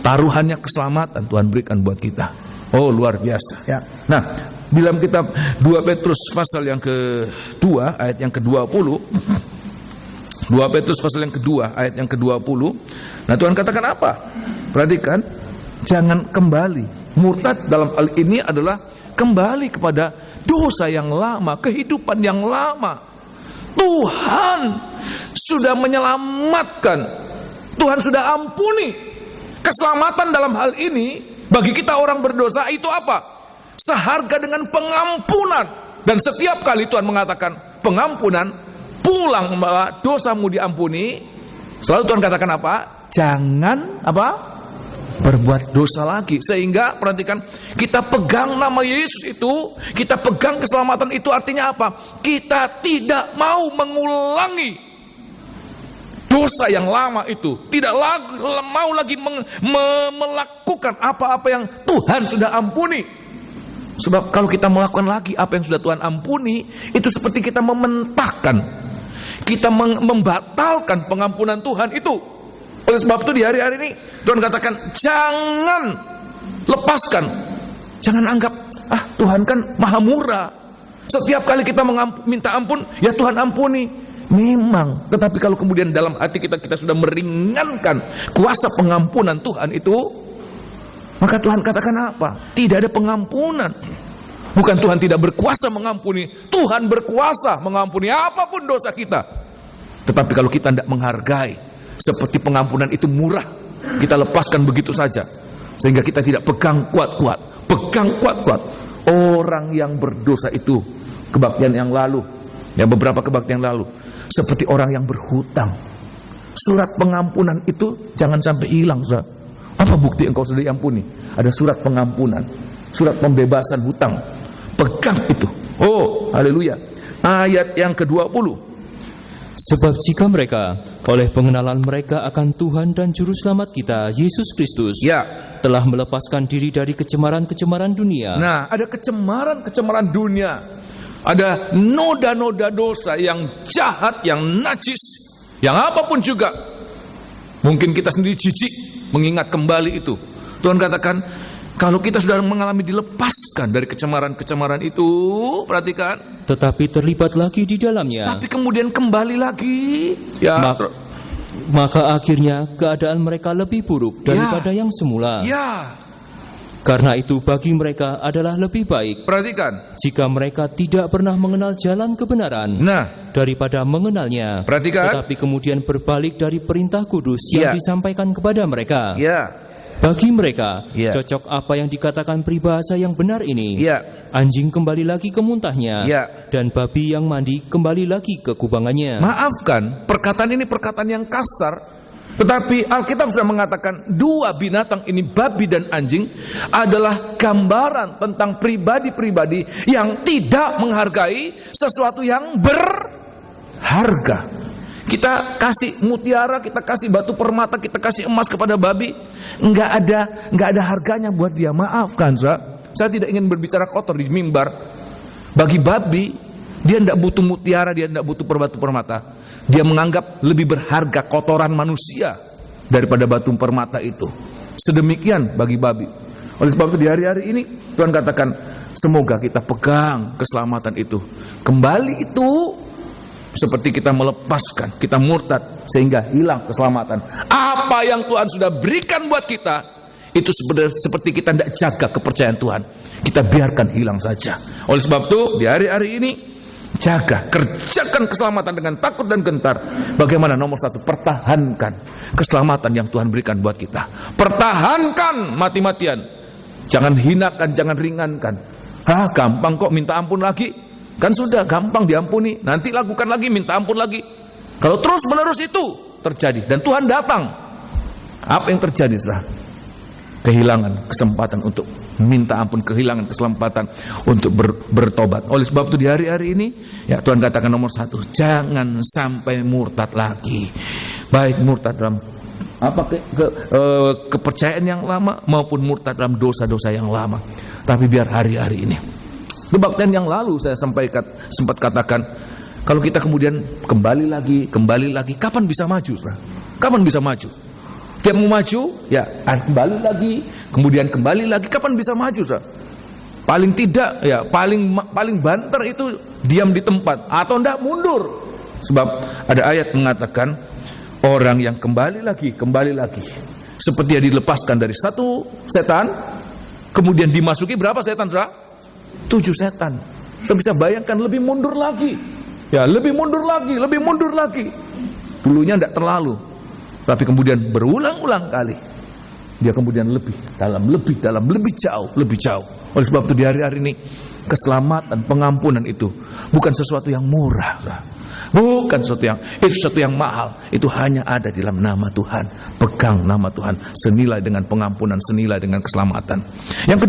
Taruhannya keselamatan Tuhan berikan buat kita. Oh, luar biasa, ya. Nah, dalam kitab 2 Petrus pasal yang kedua ayat yang ke-20, 2 Petrus pasal yang kedua ayat yang ke-20. Nah, Tuhan katakan apa? Perhatikan, jangan kembali. Murtad dalam hal ini adalah kembali kepada dosa yang lama, kehidupan yang lama. Tuhan sudah menyelamatkan. Tuhan sudah ampuni. Keselamatan dalam hal ini bagi kita orang berdosa itu apa? Seharga dengan pengampunan. Dan setiap kali Tuhan mengatakan pengampunan, pulang bahwa dosamu diampuni, selalu Tuhan katakan apa? Jangan apa? Berbuat dosa lagi. Sehingga perhatikan, kita pegang nama Yesus itu, kita pegang keselamatan itu, artinya apa? Kita tidak mau mengulangi dosa yang lama itu. Tidak mau lagi melakukan apa-apa yang Tuhan sudah ampuni. Sebab kalau kita melakukan lagi apa yang sudah Tuhan ampuni, itu seperti kita mementahkan, kita membatalkan pengampunan Tuhan itu. Oleh sebab itu di hari-hari ini Tuhan katakan jangan lepaskan. Jangan anggap Tuhan kan maha murah. Setiap kali kita minta ampun, ya Tuhan ampuni. Memang, tetapi kalau kemudian dalam hati kita sudah meringankan kuasa pengampunan Tuhan itu, maka Tuhan katakan apa? Tidak ada pengampunan. Bukan Tuhan tidak berkuasa mengampuni, Tuhan berkuasa mengampuni apapun dosa kita. Tetapi kalau kita tidak menghargai, seperti pengampunan itu murah, kita lepaskan begitu saja, sehingga kita tidak pegang kuat-kuat. Pegang kuat-kuat. Orang yang berdosa itu, kebaktian yang lalu, ya beberapa kebaktian lalu, seperti orang yang berhutang. Surat pengampunan itu jangan sampai hilang, saudara. Apa bukti engkau sudah diampuni? Ada surat pengampunan, surat pembebasan hutang. Pegang itu. Oh, haleluya. Ayat yang ke-20. Sebab jika mereka oleh pengenalan mereka akan Tuhan dan Juru Selamat kita, Yesus Kristus, Ya. telah melepaskan diri dari kecemaran-kecemaran dunia. Nah, ada kecemaran-kecemaran dunia. Ada noda-noda dosa yang jahat, yang najis, yang apapun juga. Mungkin kita sendiri jijik mengingat kembali itu. Tuhan katakan, kalau kita sudah mengalami dilepaskan dari kecemaran-kecemaran itu, perhatikan, Tetapi terlibat lagi di dalamnya. tapi kemudian kembali lagi. Ya, Maka akhirnya keadaan mereka lebih buruk daripada yang semula. ya, Karena itu bagi mereka adalah lebih baik perhatikan. jika mereka tidak pernah mengenal jalan kebenaran Nah, daripada mengenalnya, perhatikan. tetapi kemudian berbalik dari perintah kudus yang Ya. disampaikan kepada mereka. Ya, Bagi mereka, Ya. cocok apa yang dikatakan peribahasa yang benar ini. ya, Anjing kembali lagi ke muntahnya, Ya. dan babi yang mandi kembali lagi ke kubangannya. maafkan, perkataan ini perkataan yang kasar, tetapi Alkitab sudah mengatakan dua binatang ini, babi dan anjing, adalah gambaran tentang pribadi-pribadi yang tidak menghargai sesuatu yang berharga. Kita kasih mutiara, kita kasih batu permata, kita kasih emas kepada babi, nggak ada harganya buat dia. Maafkan, saya tidak ingin berbicara kotor di mimbar. Bagi babi, dia tidak butuh mutiara, dia tidak butuh batu permata. Dia menganggap lebih berharga kotoran manusia daripada batu permata itu. Sedemikian bagi babi. Oleh sebab itu di hari-hari ini Tuhan katakan, semoga kita pegang keselamatan itu. Kembali itu seperti kita melepaskan, kita murtad sehingga hilang keselamatan. Apa yang Tuhan sudah berikan buat kita, itu sebenarnya seperti kita tidak jaga kepercayaan Tuhan, kita biarkan hilang saja. Oleh sebab itu di hari-hari ini, jaga, kerjakan keselamatan dengan takut dan gentar. Bagaimana? Nomor satu, pertahankan keselamatan yang Tuhan berikan buat kita. Pertahankan mati-matian. Jangan hinakan, jangan ringankan. Gampang kok minta ampun lagi. Kan sudah gampang diampuni, nanti lakukan lagi, minta ampun lagi. Kalau terus menerus itu terjadi dan Tuhan datang, apa yang terjadi? Kehilangan kesempatan untuk minta ampun, kehilangan kesempatan untuk bertobat. Oleh sebab itu di hari-hari ini, ya Tuhan katakan nomor satu, jangan sampai murtad lagi. Baik murtad dalam kepercayaan yang lama maupun murtad dalam dosa-dosa yang lama. Tapi biar hari-hari ini. Kebaktian yang lalu saya sempat katakan, kalau kita kemudian kembali lagi, kapan bisa maju? Kapan bisa maju? Tiap mau maju, ya kembali lagi, kemudian kembali lagi, kapan bisa maju? Paling tidak, ya paling banter itu diam di tempat atau ndak mundur. Sebab ada ayat mengatakan orang yang kembali lagi, seperti dia dilepaskan dari satu setan, kemudian dimasuki berapa setan? 7 setan. Saya bisa bayangkan lebih mundur lagi. Ya, lebih mundur lagi. Dulunya tidak terlalu. Tapi kemudian berulang-ulang kali. Dia kemudian lebih dalam, lebih jauh. Oleh sebab itu di hari-hari ini, keselamatan, pengampunan itu bukan sesuatu yang murah. Bukan sesuatu yang mahal. Itu hanya ada di dalam nama Tuhan. Pegang nama Tuhan. Senilai dengan pengampunan, senilai dengan keselamatan. Yang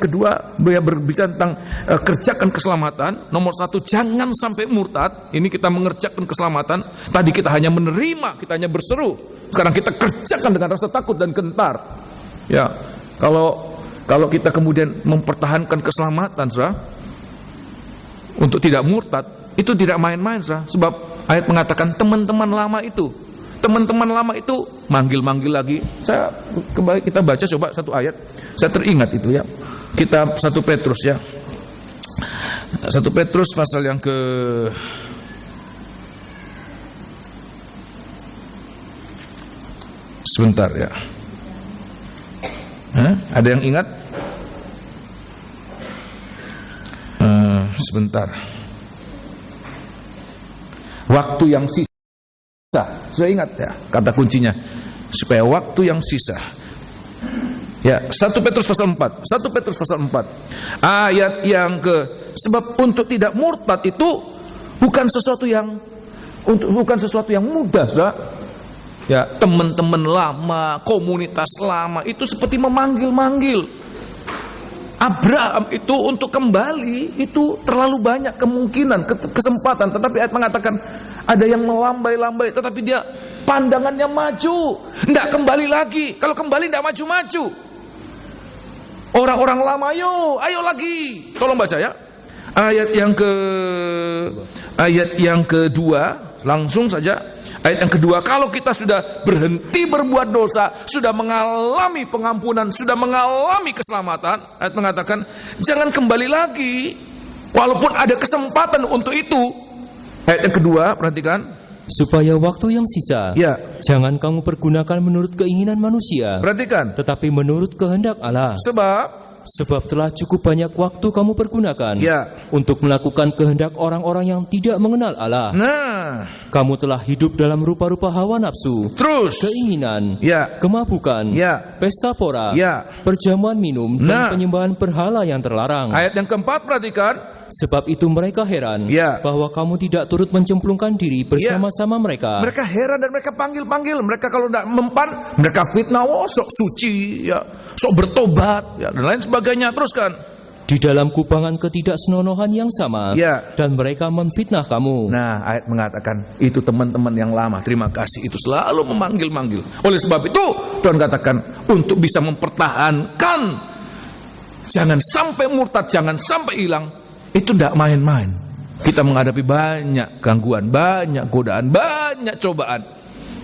kedua, berbicara tentang kerjakan keselamatan. Nomor satu, jangan sampai murtad. Ini kita mengerjakan keselamatan. Tadi kita hanya menerima, kita hanya berseru. Sekarang kita kerjakan dengan rasa takut dan gentar. Ya, kalau kita kemudian mempertahankan keselamatan, untuk tidak murtad, itu tidak main-main, sebab ayat mengatakan teman-teman lama itu manggil lagi. Kita baca coba satu ayat. Saya teringat itu ya. Kitab 1 Petrus ya. 1 Petrus pasal yang ke sebentar ya. Ada yang ingat? sebentar. Waktu yang sisa. Sudah ingat ya kata kuncinya. Supaya waktu yang sisa. Ya, 1 Petrus pasal 4. 1 Petrus pasal 4. Ayat yang sebab untuk tidak murtad itu bukan sesuatu yang mudah, Saudara. Ya, teman-teman lama, komunitas lama itu seperti memanggil-manggil. Abraham itu untuk kembali itu terlalu banyak kemungkinan, kesempatan, tetapi ayat mengatakan ada yang melambai-lambai, tetapi dia pandangannya maju, tidak kembali lagi. Kalau kembali tidak maju-maju. Orang-orang lama, ayo lagi. Tolong baca ya. Ayat yang kedua, langsung saja. Ayat yang kedua, kalau kita sudah berhenti berbuat dosa, sudah mengalami pengampunan, sudah mengalami keselamatan, ayat mengatakan, jangan kembali lagi, walaupun ada kesempatan untuk itu. Ayat yang kedua, perhatikan. Supaya waktu yang sisa, ya, jangan kamu pergunakan menurut keinginan manusia, perhatikan, tetapi menurut kehendak Allah. Sebab telah cukup banyak waktu kamu pergunakan untuk melakukan kehendak orang-orang yang tidak mengenal Allah. Kamu telah hidup dalam rupa-rupa hawa nafsu, keinginan, kemabukan, pesta pora, perjamuan minum, dan penyembahan berhala yang terlarang. Ayat yang keempat, perhatikan. Sebab itu mereka heran bahwa kamu tidak turut mencemplungkan diri bersama-sama mereka. Mereka heran dan mereka panggil-panggil. Mereka kalau tidak mempan, mereka fitnah, sok suci, sok bertobat, dan lain sebagainya. Teruskan. Di dalam kubangan ketidaksenonohan yang sama, dan mereka memfitnah kamu. Nah, ayat mengatakan itu teman-teman yang lama. Terima kasih, itu selalu memanggil-manggil. Oleh sebab itu Tuhan katakan untuk bisa mempertahankan, jangan sampai murtad, jangan sampai hilang. Itu tidak main-main. Kita menghadapi banyak gangguan, banyak godaan, banyak cobaan.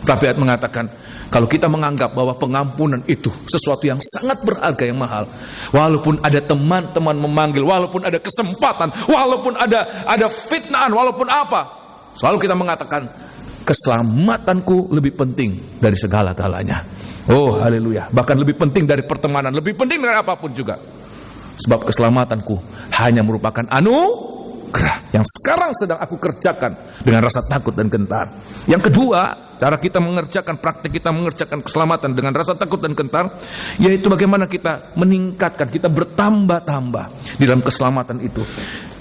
Tapi ayat mengatakan, kalau kita menganggap bahwa pengampunan itu sesuatu yang sangat berharga, yang mahal, walaupun ada teman-teman memanggil, walaupun ada kesempatan, walaupun ada fitnaan, walaupun apa, selalu kita mengatakan, keselamatanku lebih penting dari segala-galanya. Oh, haleluya. Bahkan lebih penting dari pertemanan, lebih penting dari apapun juga. Sebab keselamatanku hanya merupakan anugerah yang sekarang sedang aku kerjakan dengan rasa takut dan gentar. Yang kedua, cara kita mengerjakan, praktik kita mengerjakan keselamatan dengan rasa takut dan gentar, yaitu bagaimana kita meningkatkan, kita bertambah-tambah di dalam keselamatan itu.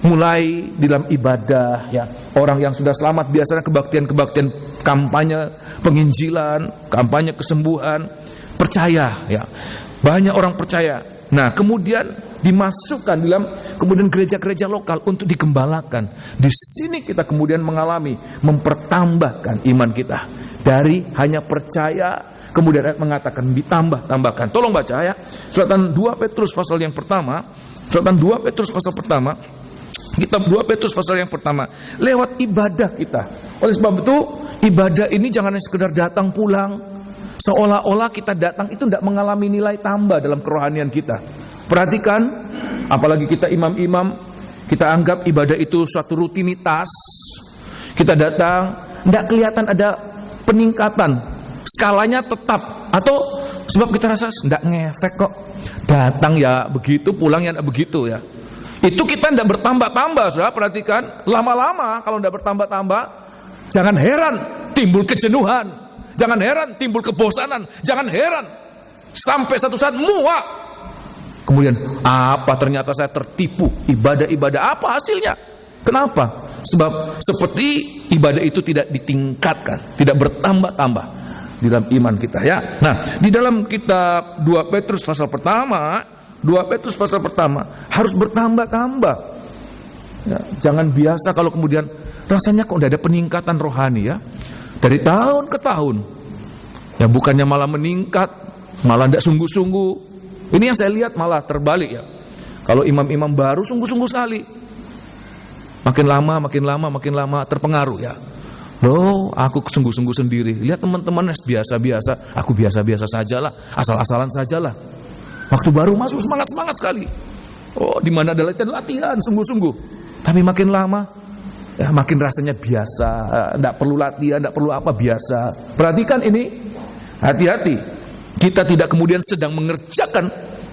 Mulai di dalam ibadah, ya. Orang yang sudah selamat biasanya kebaktian-kebaktian kampanye penginjilan, kampanye kesembuhan, percaya, ya. Banyak orang percaya. Nah, kemudian dimasukkan dalam kemudian gereja-gereja lokal untuk digembalakan. Di sini kita kemudian mengalami mempertambahkan iman kita dari hanya percaya, kemudian ayat mengatakan ditambah-tambahkan. Tolong baca ya, suratan 2 Petrus pasal yang pertama, suratan 2 Petrus pasal pertama, kitab 2 Petrus pasal yang pertama, lewat ibadah kita. Oleh sebab itu, ibadah ini jangan sekedar datang pulang, seolah-olah kita datang itu tidak mengalami nilai tambah dalam kerohanian kita. Perhatikan, apalagi kita imam-imam, kita anggap ibadah itu suatu rutinitas. Kita datang, tidak kelihatan ada peningkatan, skalanya tetap. Atau sebab kita rasa tidak ngefek kok, datang ya begitu, pulang ya tidak begitu ya. Itu kita tidak bertambah-tambah, sudah perhatikan. Lama-lama kalau tidak bertambah-tambah, jangan heran timbul kejenuhan, jangan heran timbul kebosanan, jangan heran sampai satu saat muak. Kemudian apa, ternyata saya tertipu, ibadah-ibadah apa hasilnya? Kenapa? Sebab seperti ibadah itu tidak ditingkatkan, tidak bertambah-tambah di dalam iman kita, ya. Nah, di dalam kitab 2 Petrus pasal pertama, 2 Petrus pasal pertama harus bertambah-tambah, ya. Jangan biasa kalau kemudian rasanya kok tidak ada peningkatan rohani, ya, dari tahun ke tahun, ya. Bukannya malah meningkat, malah tidak sungguh-sungguh. Ini yang saya lihat malah terbalik, ya. Kalau imam-imam baru sungguh-sungguh sekali, makin lama terpengaruh, ya. Loh, aku sungguh-sungguh sendiri. Lihat teman-teman biasa-biasa, aku biasa-biasa sajalah, asal-asalan sajalah. Waktu baru masuk semangat-semangat sekali. Oh, di mana ada latihan sungguh-sungguh. Tapi makin lama, ya, makin rasanya biasa, tidak perlu latihan, tidak perlu apa, biasa. Perhatikan ini, hati-hati. Kita tidak kemudian sedang mengerjakan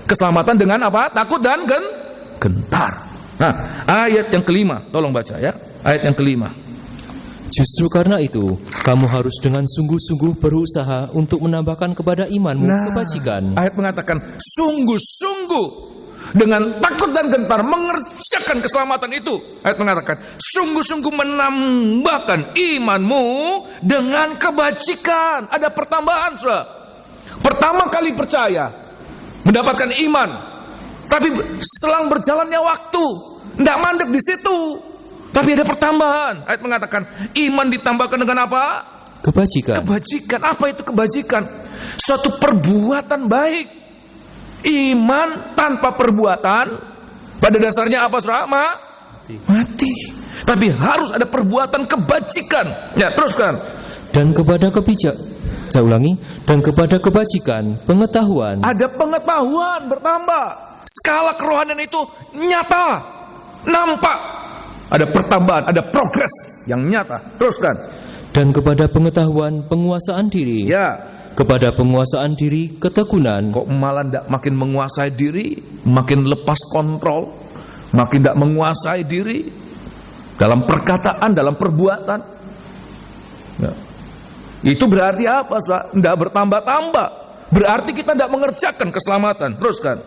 keselamatan dengan apa? Takut dan gentar. Nah, ayat yang kelima, tolong baca ya. Ayat yang kelima. Justru karena itu, kamu harus dengan sungguh-sungguh berusaha untuk menambahkan kepada imanmu kebajikan. Ayat mengatakan sungguh-sungguh dengan takut dan gentar mengerjakan keselamatan itu. Ayat mengatakan sungguh-sungguh menambahkan imanmu dengan kebajikan. Ada pertambahan, saudara. Pertama kali percaya, mendapatkan iman. Tapi selang berjalannya waktu, tidak mandek di situ. Tapi ada pertambahan. Ayat mengatakan iman ditambahkan dengan apa? Kebajikan. Kebajikan. Apa itu kebajikan? Suatu perbuatan baik. Iman tanpa perbuatan pada dasarnya apa, saudara? Mati. Tapi harus ada perbuatan kebajikan. Ya, teruskan. Dan kepada saya ulangi, dan kepada kebajikan, pengetahuan. Ada pengetahuan bertambah. Skala kerohanian itu nyata, nampak. Ada pertambahan, ada progres yang nyata. Teruskan. Dan kepada pengetahuan, penguasaan diri. Ya. Kepada penguasaan diri, ketekunan. Kok malah tidak makin menguasai diri, makin lepas kontrol, makin tidak menguasai diri dalam perkataan, dalam perbuatan. Ya. Itu berarti apa? Tidak bertambah-tambah. Berarti kita tidak mengerjakan keselamatan. Teruskan.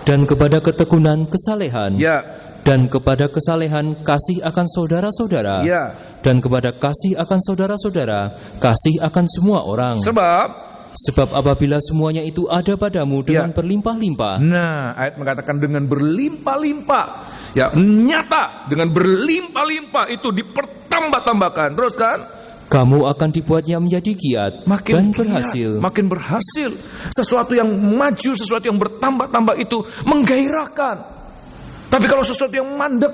Dan kepada ketekunan, kesalehan. Ya. Dan kepada kesalehan, kasih akan saudara-saudara. Ya. Dan kepada kasih akan saudara-saudara, kasih akan semua orang. Sebab apabila semuanya itu ada padamu dengan berlimpah-limpah. Nah, ayat mengatakan dengan berlimpah-limpah. Ya, nyata dengan berlimpah-limpah itu dipertambah-tambahkan. Terus kan? Kamu akan dibuatnya menjadi giat dan berhasil. Makin berhasil. Sesuatu yang maju, sesuatu yang bertambah-tambah itu menggairahkan. Tapi kalau sesuatu yang mandek,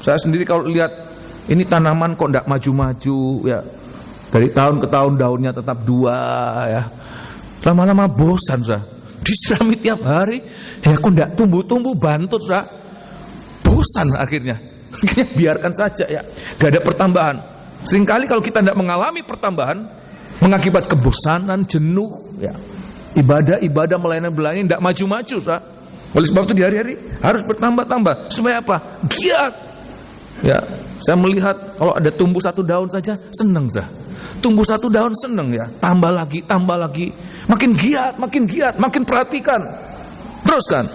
saya sendiri kalau lihat ini tanaman kok tidak maju-maju, ya dari tahun ke tahun daunnya tetap dua, ya lama-lama bosan, sudah disirami tiap hari, ya kok tidak tumbuh-tumbuh bantut, sudah bosan akhirnya biarkan saja, ya gak ada pertambahan. Seringkali kalau kita tidak mengalami pertambahan, mengakibat kebosanan, jenuh, ya ibadah melayani tidak maju-maju, sudah. Oleh sebab itu di hari-hari harus bertambah-tambah. Supaya apa? Giat. Ya, saya melihat kalau ada tumbuh satu daun saja senang, sudah. Tumbuh satu daun senang, ya. Tambah lagi. Makin giat, makin perhatikan. Teruskan.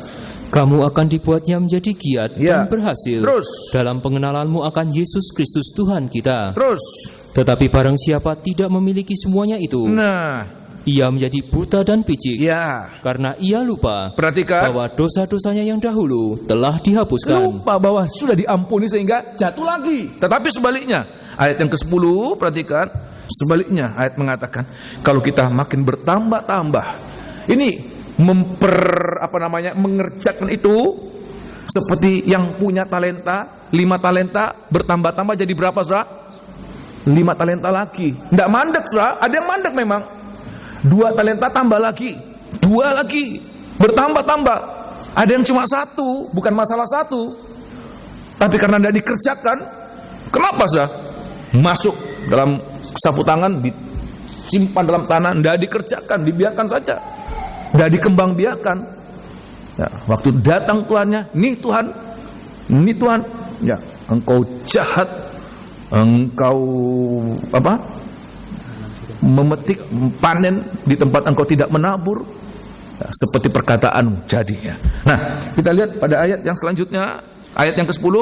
Kamu akan dibuatnya menjadi giat dan berhasil. Terus. Dalam pengenalanmu akan Yesus Kristus Tuhan kita. Terus. Tetapi barang siapa tidak memiliki semuanya itu, ia menjadi buta dan picik. Ya. Karena ia lupa. Perhatikan. Bahwa dosa-dosanya yang dahulu telah dihapuskan. Lupa bahwa sudah diampuni sehingga jatuh lagi. Tetapi sebaliknya, ayat yang ke-10, perhatikan. Sebaliknya, ayat mengatakan kalau kita makin bertambah-tambah, ini mengerjakan itu seperti yang punya talenta 5 talenta bertambah-tambah jadi berapa, saudara? 5 talenta lagi. Tidak mandek, saudara. Ada yang mandek memang. 2 talenta tambah lagi, 2 lagi, bertambah-tambah. Ada yang cuma 1, bukan masalah 1, tapi karena tidak dikerjakan. Kenapa, saudara? Masuk dalam sapu tangan, disimpan dalam tanah, tidak dikerjakan, dibiarkan saja, tidak dikembangbiakan. Ya, waktu datang Tuhannya, ini Tuhan, ya, engkau jahat, engkau memetik, panen di tempat engkau tidak menabur, ya, seperti perkataanmu jadinya. Nah, kita lihat pada ayat yang selanjutnya, ayat yang ke-10.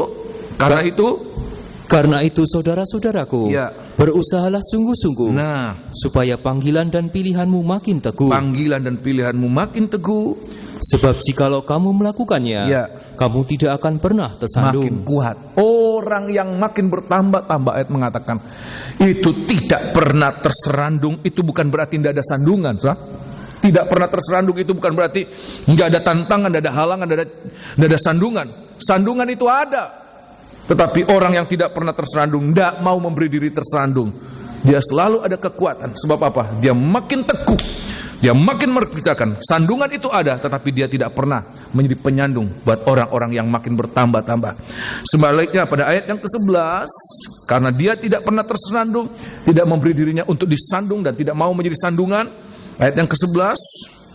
Karena itu saudara-saudaraku, berusahalah sungguh-sungguh, supaya panggilan dan pilihanmu makin teguh. Sebab jikalau kamu melakukannya, kamu tidak akan pernah tersandung. Makin kuat. Orang yang makin bertambah-tambah, ayat mengatakan itu tidak pernah terserandung. Itu bukan berarti tidak ada sandungan, Tidak pernah terserandung itu bukan berarti nggak ada tantangan, nggak ada halangan, nggak ada sandungan. Sandungan itu ada. Tetapi orang yang tidak pernah terserandung, tidak mau memberi diri tersandung, dia selalu ada kekuatan. Sebab apa? Dia makin teguh, dia makin mengerjakan. Sandungan itu ada, tetapi dia tidak pernah menjadi penyandung buat orang-orang yang makin bertambah-tambah. Sebaliknya pada ayat yang ke-11, karena dia tidak pernah terserandung, tidak memberi dirinya untuk disandung dan tidak mau menjadi sandungan. Ayat yang ke-11,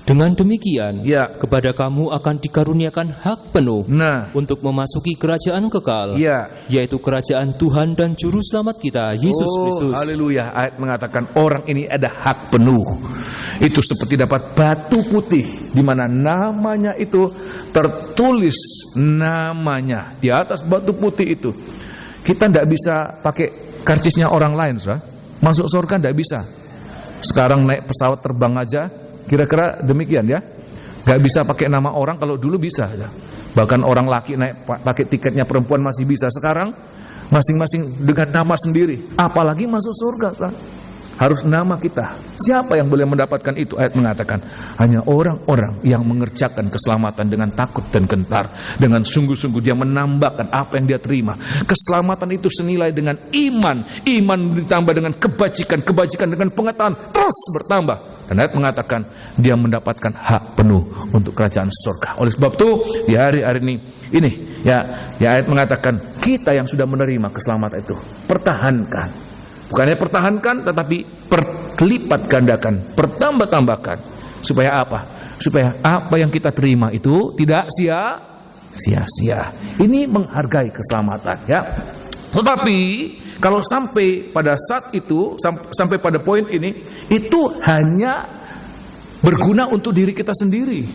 Dengan demikian, Ya. kepada kamu akan dikaruniakan hak penuh Nah, untuk memasuki kerajaan kekal, ya. yaitu kerajaan Tuhan dan Juru Selamat kita, Yesus Kristus. Haleluya. Ayat mengatakan orang ini ada hak penuh. Itu seperti dapat batu putih di mana namanya itu tertulis namanya di atas batu putih itu. Kita tidak bisa pakai karcisnya orang lain, saudara. Masuk surga tidak bisa. Sekarang naik pesawat terbang aja, kira-kira demikian ya. Gak bisa pakai nama orang, kalau dulu bisa ya. Bahkan orang laki naik pakai tiketnya perempuan masih bisa. Sekarang masing-masing dengan nama sendiri. Apalagi masuk surga, saudara. Harus nama kita. Siapa yang boleh mendapatkan itu? Ayat mengatakan hanya orang-orang yang mengerjakan keselamatan dengan takut dan gentar, dengan sungguh-sungguh dia menambahkan apa yang dia terima. Keselamatan itu senilai dengan iman, iman ditambah dengan kebajikan, kebajikan dengan pengetahuan terus bertambah. Dan ayat mengatakan dia mendapatkan hak penuh untuk kerajaan surga. Oleh sebab itu di hari-hari ini ya ayat mengatakan kita yang sudah menerima keselamatan itu pertahankan. Bukannya pertahankan, tetapi perlipat gandakan, pertambah-tambahkan. Supaya apa? Supaya apa yang kita terima itu tidak sia-sia. Ini menghargai keselamatan ya. Tetapi kalau sampai pada saat itu, sampai pada poin ini, itu hanya berguna untuk diri kita sendiri.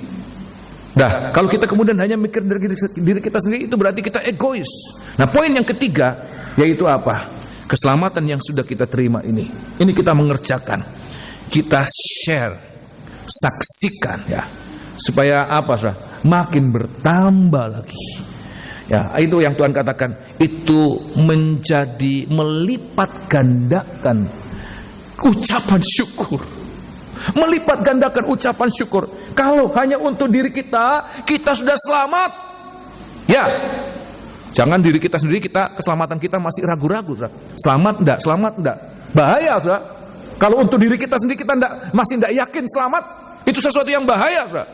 Nah, kalau kita kemudian hanya mikir dari diri kita sendiri, itu berarti kita egois. Nah, poin yang ketiga yaitu apa? Keselamatan yang sudah kita terima ini kita mengerjakan, kita share, saksikan ya, supaya apa, saudara? Makin bertambah lagi. Ya, itu yang Tuhan katakan, itu menjadi melipat gandakan ucapan syukur. Melipat gandakan ucapan syukur. Kalau hanya untuk diri kita sudah selamat. Ya. Jangan diri kita sendiri, keselamatan kita masih ragu-ragu, saudara. Selamat enggak? Bahaya, saudara. Kalau untuk diri kita sendiri kita masih enggak yakin selamat, itu sesuatu yang bahaya, saudara.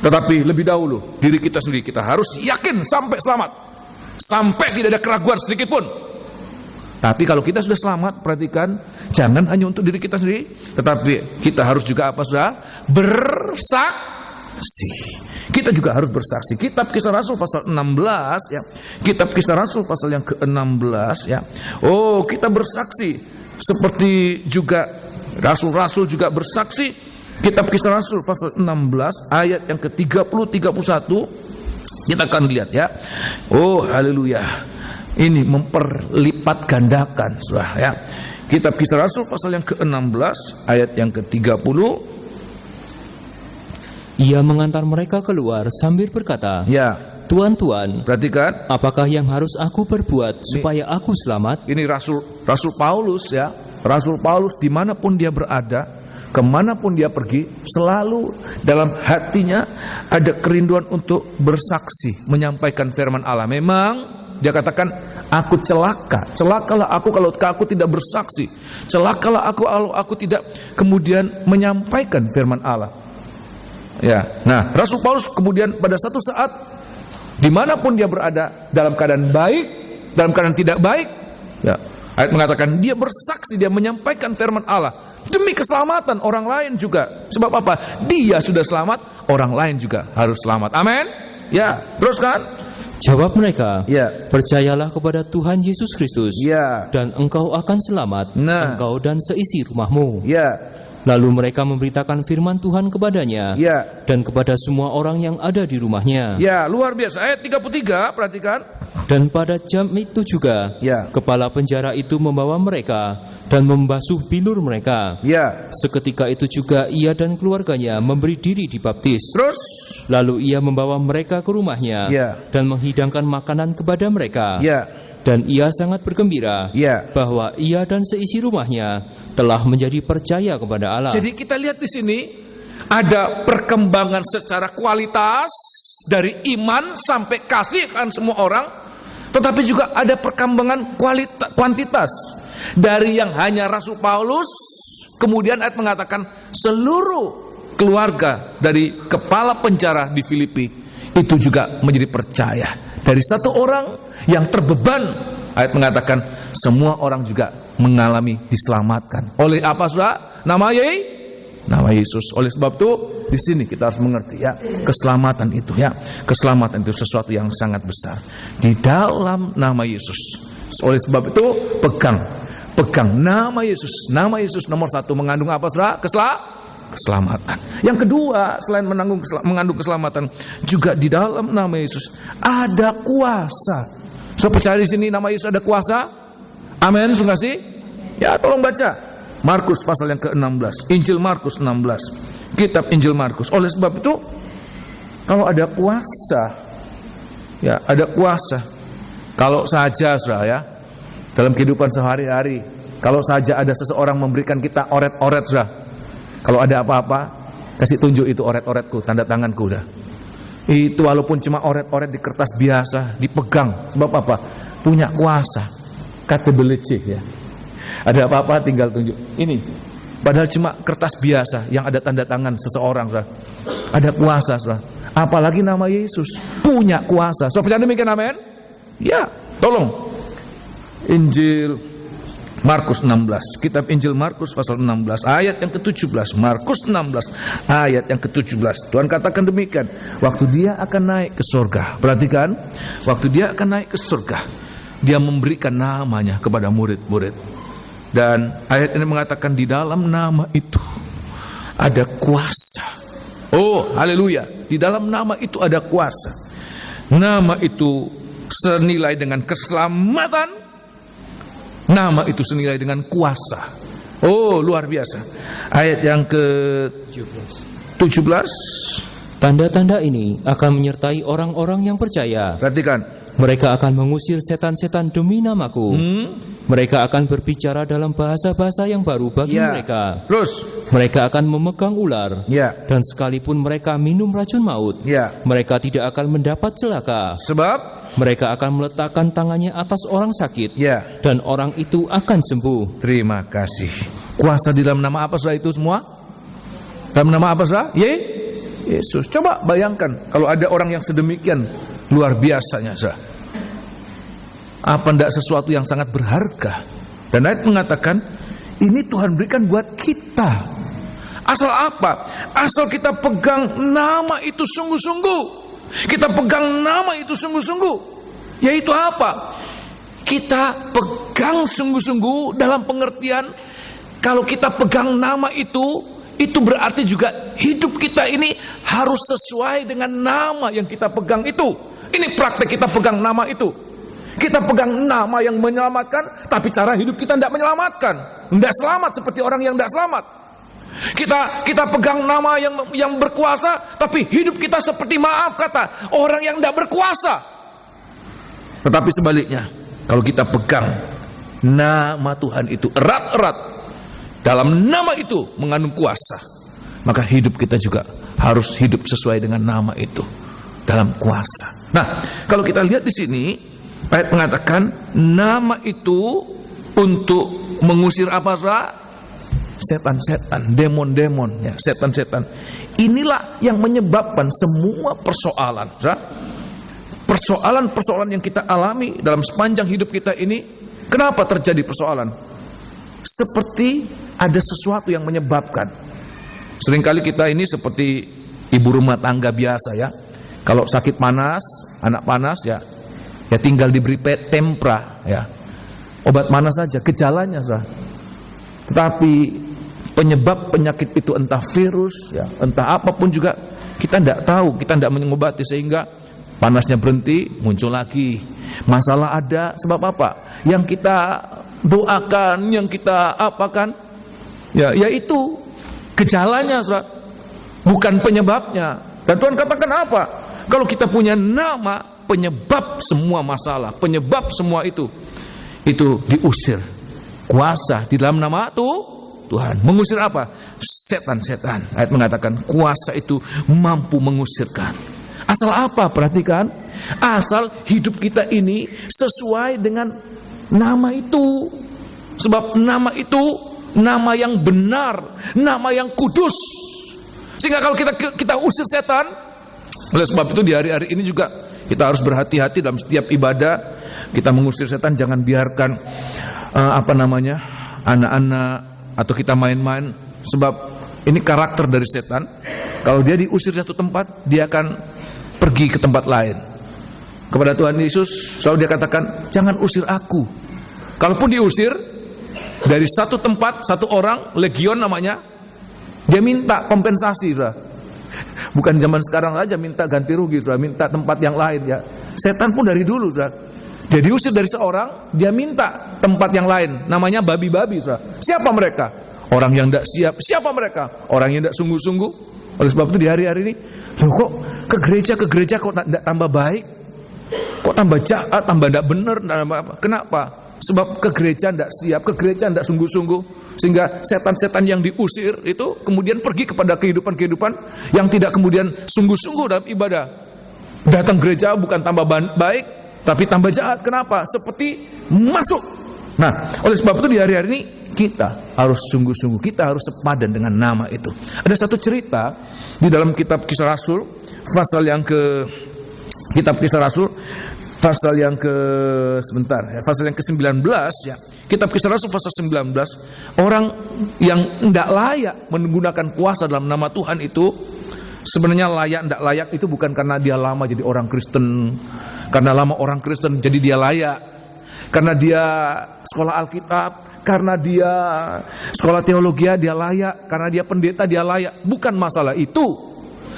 Tetapi lebih dahulu diri kita sendiri kita harus yakin sampai selamat. Sampai tidak ada keraguan sedikit pun. Tapi kalau kita sudah selamat, perhatikan, jangan hanya untuk diri kita sendiri, tetapi kita harus juga apa, saudara? Bersaksi. Kita juga harus bersaksi. Kitab Kisah Rasul pasal 16 ya. Kitab Kisah Rasul pasal yang ke-16 ya. Oh, kita bersaksi seperti juga rasul-rasul juga bersaksi. Kitab Kisah Rasul pasal 16 ayat yang ke-30 31 kita akan lihat ya. Oh, haleluya. Ini memperlipat gandakan, saudara ya. Kitab Kisah Rasul pasal yang ke-16 ayat yang ke-30. Ia mengantar mereka keluar sambil berkata, Ya, Tuan, perhatikan. apakah yang harus aku perbuat supaya aku selamat? Ini Rasul Paulus ya. Rasul Paulus dimanapun dia berada, kemanapun dia pergi, selalu dalam hatinya ada kerinduan untuk bersaksi, menyampaikan firman Allah. Memang dia katakan, aku celakalah aku kalau aku tidak bersaksi, celakalah aku kalau aku tidak kemudian menyampaikan firman Allah. Ya, nah Rasul Paulus kemudian pada satu saat dimanapun dia berada, dalam keadaan baik, dalam keadaan tidak baik, ya, ayat mengatakan dia bersaksi, dia menyampaikan firman Allah demi keselamatan orang lain juga. Sebab apa? Dia sudah selamat, orang lain juga harus selamat. Amin. Ya, teruskan. Jawab mereka, Ya. percayalah kepada Tuhan Yesus Kristus, Ya. dan engkau akan selamat, Nah. engkau dan seisi rumahmu. Ya. Lalu mereka memberitakan firman Tuhan kepadanya, Ya. dan kepada semua orang yang ada di rumahnya. Ya, luar biasa. Ayat 33, perhatikan. Dan pada jam itu juga, Ya. kepala penjara itu membawa mereka dan membasuh bilur mereka. Ya. Seketika itu juga ia dan keluarganya memberi diri dibaptis. Terus. Lalu ia membawa mereka ke rumahnya, Ya. dan menghidangkan makanan kepada mereka. Ya. Dan ia sangat bergembira Ya. bahwa ia dan seisi rumahnya telah menjadi percaya kepada Allah. Jadi kita lihat di sini ada perkembangan secara kualitas dari iman sampai kasih kan semua orang, tetapi juga ada perkembangan kuantitas dari yang hanya Rasul Paulus, kemudian ayat mengatakan seluruh keluarga dari kepala penjara di Filipi itu juga menjadi percaya. Dari satu orang yang terbeban, ayat mengatakan semua orang juga mengalami diselamatkan. Oleh apa, saudara? Nama Yesus. Oleh sebab itu di sini kita harus mengerti ya, keselamatan itu ya, keselamatan itu sesuatu yang sangat besar di dalam nama Yesus. Oleh sebab itu pegang nama Yesus. Nama Yesus nomor 1 mengandung apa, saudara? Keselamatan. Yang kedua, selain mengandung keselamatan, juga di dalam nama Yesus ada kuasa. So percaya di sini nama Yesus ada kuasa? Amin, sungguh sih? Ya, tolong baca Markus pasal yang ke-16, Injil Markus 16. Kitab Injil Markus. Oleh sebab itu, kalau ada kuasa, ya ada kuasa. Kalau saja, saudara ya, dalam kehidupan sehari-hari, kalau saja ada seseorang memberikan kita oret-oret, saudara. Kalau ada apa-apa, kasih tunjuk itu oret-oretku, tanda tanganku, udah. Itu walaupun cuma oret-oret di kertas biasa, dipegang. Sebab apa? Punya kuasa, credibility ya. Ada apa-apa tinggal tunjuk. Ini. Padahal cuma kertas biasa yang ada tanda tangan seseorang, saudara. Ada kuasa, saudara. Apalagi nama Yesus punya kuasa. So percaya demikian, amin? Ya, tolong. Injil Markus 16. Kitab Injil Markus pasal 16 ayat yang ke-17. Markus 16 ayat yang ke-17. Tuhan katakan demikian. Waktu dia akan naik ke surga. Perhatikan, waktu dia akan naik ke surga, dia memberikan namanya kepada murid-murid. Dan ayat ini mengatakan di dalam nama itu ada kuasa. Oh, haleluya. Di dalam nama itu ada kuasa. Nama itu senilai dengan keselamatan. Nama itu senilai dengan kuasa. Oh, luar biasa. Ayat yang ke-17. Tanda-tanda ini akan menyertai orang-orang yang percaya. Perhatikan. Mereka akan mengusir setan-setan demi namaku. Mereka akan berbicara dalam bahasa-bahasa yang baru bagi mereka. Terus mereka akan memegang ular. Dan sekalipun mereka minum racun maut, mereka tidak akan mendapat celaka. Sebab mereka akan meletakkan tangannya atas orang sakit, dan orang itu akan sembuh. Terima kasih. Kuasa di dalam nama apa, saudara, itu semua? Dalam nama apa, saudara? Yesus. Coba bayangkan kalau ada orang yang sedemikian luar biasanya, saudara. Apa tidak sesuatu yang sangat berharga? Dan ayat mengatakan ini Tuhan berikan buat kita. Asal apa? Asal kita pegang nama itu sungguh-sungguh. Kita pegang nama itu sungguh-sungguh. Yaitu apa? Kita pegang sungguh-sungguh dalam pengertian kalau kita pegang nama itu berarti juga hidup kita ini harus sesuai dengan nama yang kita pegang itu. Ini praktek kita pegang nama itu. Kita pegang nama yang menyelamatkan, tapi cara hidup kita tidak menyelamatkan. Tidak selamat seperti orang yang tidak selamat. Kita pegang nama yang berkuasa, tapi hidup kita seperti, maaf kata, orang yang tidak berkuasa. Tetapi sebaliknya, kalau kita pegang nama Tuhan itu erat-erat, dalam nama itu mengandung kuasa, maka hidup kita juga harus hidup sesuai dengan nama itu, dalam kuasa. Nah, kalau kita lihat di sini, ayat mengatakan nama itu untuk mengusir apa, saudara? Setan-setan, demon-demon, ya, setan-setan. Inilah yang menyebabkan semua persoalan, saudara. Persoalan-persoalan yang kita alami dalam sepanjang hidup kita ini. Kenapa terjadi persoalan? Seperti ada sesuatu yang menyebabkan. Seringkali kita ini seperti ibu rumah tangga biasa, ya. Kalau sakit panas, anak panas, ya tinggal diberi tempra, ya. Obat panas saja, gejalanya, saudara. Tetapi penyebab penyakit itu entah virus, ya, entah apapun juga kita tidak tahu, kita tidak mengobati sehingga panasnya berhenti, muncul lagi. Masalah ada, sebab apa? Yang kita doakan, yang kita apakan, ya, yaitu gejalanya, saudara, bukan penyebabnya. Dan Tuhan katakan apa? Kalau kita punya nama, penyebab semua masalah, penyebab semua itu diusir. Kuasa di dalam nama Tuhan. Mengusir apa? Setan-setan. Ayat mengatakan kuasa itu mampu mengusirkan. Asal apa? Perhatikan. Asal hidup kita ini sesuai dengan nama itu. Sebab nama itu nama yang benar, nama yang kudus. Sehingga kalau kita usir setan, oleh sebab itu di hari-hari ini juga kita harus berhati-hati dalam setiap ibadah. Kita mengusir setan, jangan biarkan anak-anak atau kita main-main. Sebab Ini karakter dari setan. Kalau dia diusir satu tempat, dia akan pergi ke tempat lain. Kepada Tuhan Yesus selalu dia katakan, jangan usir aku. Kalaupun diusir dari satu tempat, satu orang, legion namanya, dia minta kompensasi, saudara. Bukan zaman sekarang aja minta ganti rugi, saudara, minta tempat yang lain ya. Setan pun dari dulu, saudara. Dia diusir dari seorang, dia minta tempat yang lain, namanya babi-babi, saudara. Siapa mereka? Orang yang tidak siap. Siapa mereka? Orang yang tidak sungguh-sungguh. Oleh sebab itu di hari-hari ini, loh kok ke gereja kok tidak tambah baik? Kok tambah jahat, tambah tidak benar? Kenapa? Sebab ke gereja tidak siap, ke gereja tidak sungguh-sungguh. Sehingga setan-setan yang diusir itu kemudian pergi kepada kehidupan-kehidupan yang tidak kemudian sungguh-sungguh dalam ibadah. Datang gereja bukan tambah baik, tapi tambah jahat. Kenapa? Seperti masuk. Nah, oleh sebab itu di hari-hari ini kita harus sungguh-sungguh, kita harus sepadan dengan nama itu. Ada satu cerita di dalam kitab Kisah Rasul, pasal yang ke-19 ya. Kitab Kisah Rasul pasal 19, orang yang tidak layak menggunakan kuasa dalam nama Tuhan itu, sebenarnya layak tidak layak itu bukan karena dia lama jadi orang Kristen, karena lama orang Kristen jadi dia layak, karena dia sekolah Alkitab, karena dia sekolah teologi dia layak, karena dia pendeta dia layak. Bukan masalah itu.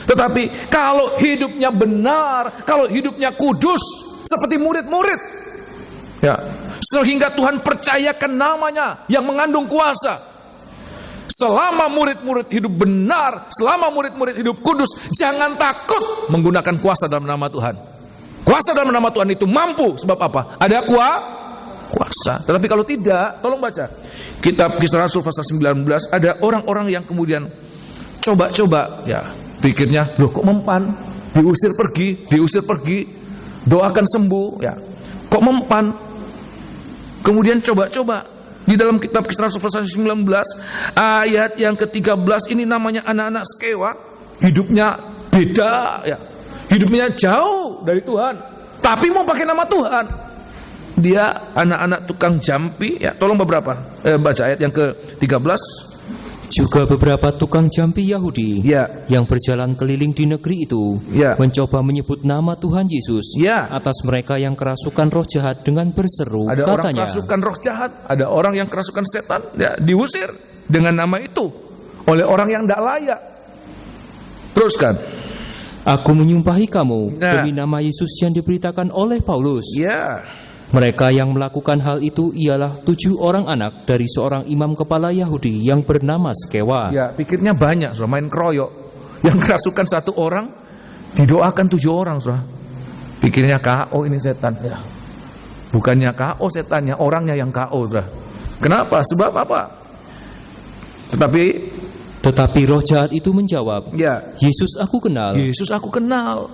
Tetapi kalau hidupnya benar, kalau hidupnya kudus seperti murid-murid ya, sehingga Tuhan percayakan namanya yang mengandung kuasa. Selama murid-murid hidup benar, selama murid-murid hidup kudus, jangan takut menggunakan kuasa dalam nama Tuhan. Kuasa dalam nama Tuhan itu mampu. Sebab apa? Ada kuasa. Tetapi kalau tidak, tolong baca kitab Kisah Rasul pasal 19. Ada orang-orang yang kemudian coba-coba ya, pikirnya, loh kok mempan, diusir pergi, doakan sembuh ya, kok mempan. Kemudian coba-coba di dalam kitab Kisah Rasul pasal 19 ayat yang ke-13, ini namanya anak-anak Skewa, hidupnya beda ya, hidupnya jauh dari Tuhan, tapi mau pakai nama Tuhan. Dia anak-anak tukang jampi ya. Tolong baca ayat yang ke-13. Juga beberapa tukang jampi Yahudi ya, yang berjalan keliling di negeri itu ya, mencoba menyebut nama Tuhan Yesus ya, atas mereka yang kerasukan roh jahat dengan berseru. Ada katanya, orang kerasukan roh jahat, ada orang yang kerasukan setan ya, diusir dengan nama itu oleh orang yang tidak layak. Teruskan. Aku menyumpahi kamu demi nama Yesus yang diberitakan oleh Paulus. Ya. Mereka yang melakukan hal itu ialah 7 orang anak dari seorang imam kepala Yahudi yang bernama Skewa. Ya, pikirnya banyak, so main keroyok. Yang kerasukan 1 orang, didoakan 7 orang, so. Pikirnya KO ini setan. Ya. Bukannya KO setannya, orangnya yang KO, so. Kenapa? Sebab apa? Tetapi roh jahat itu menjawab, ya, Yesus aku kenal. Yesus aku kenal.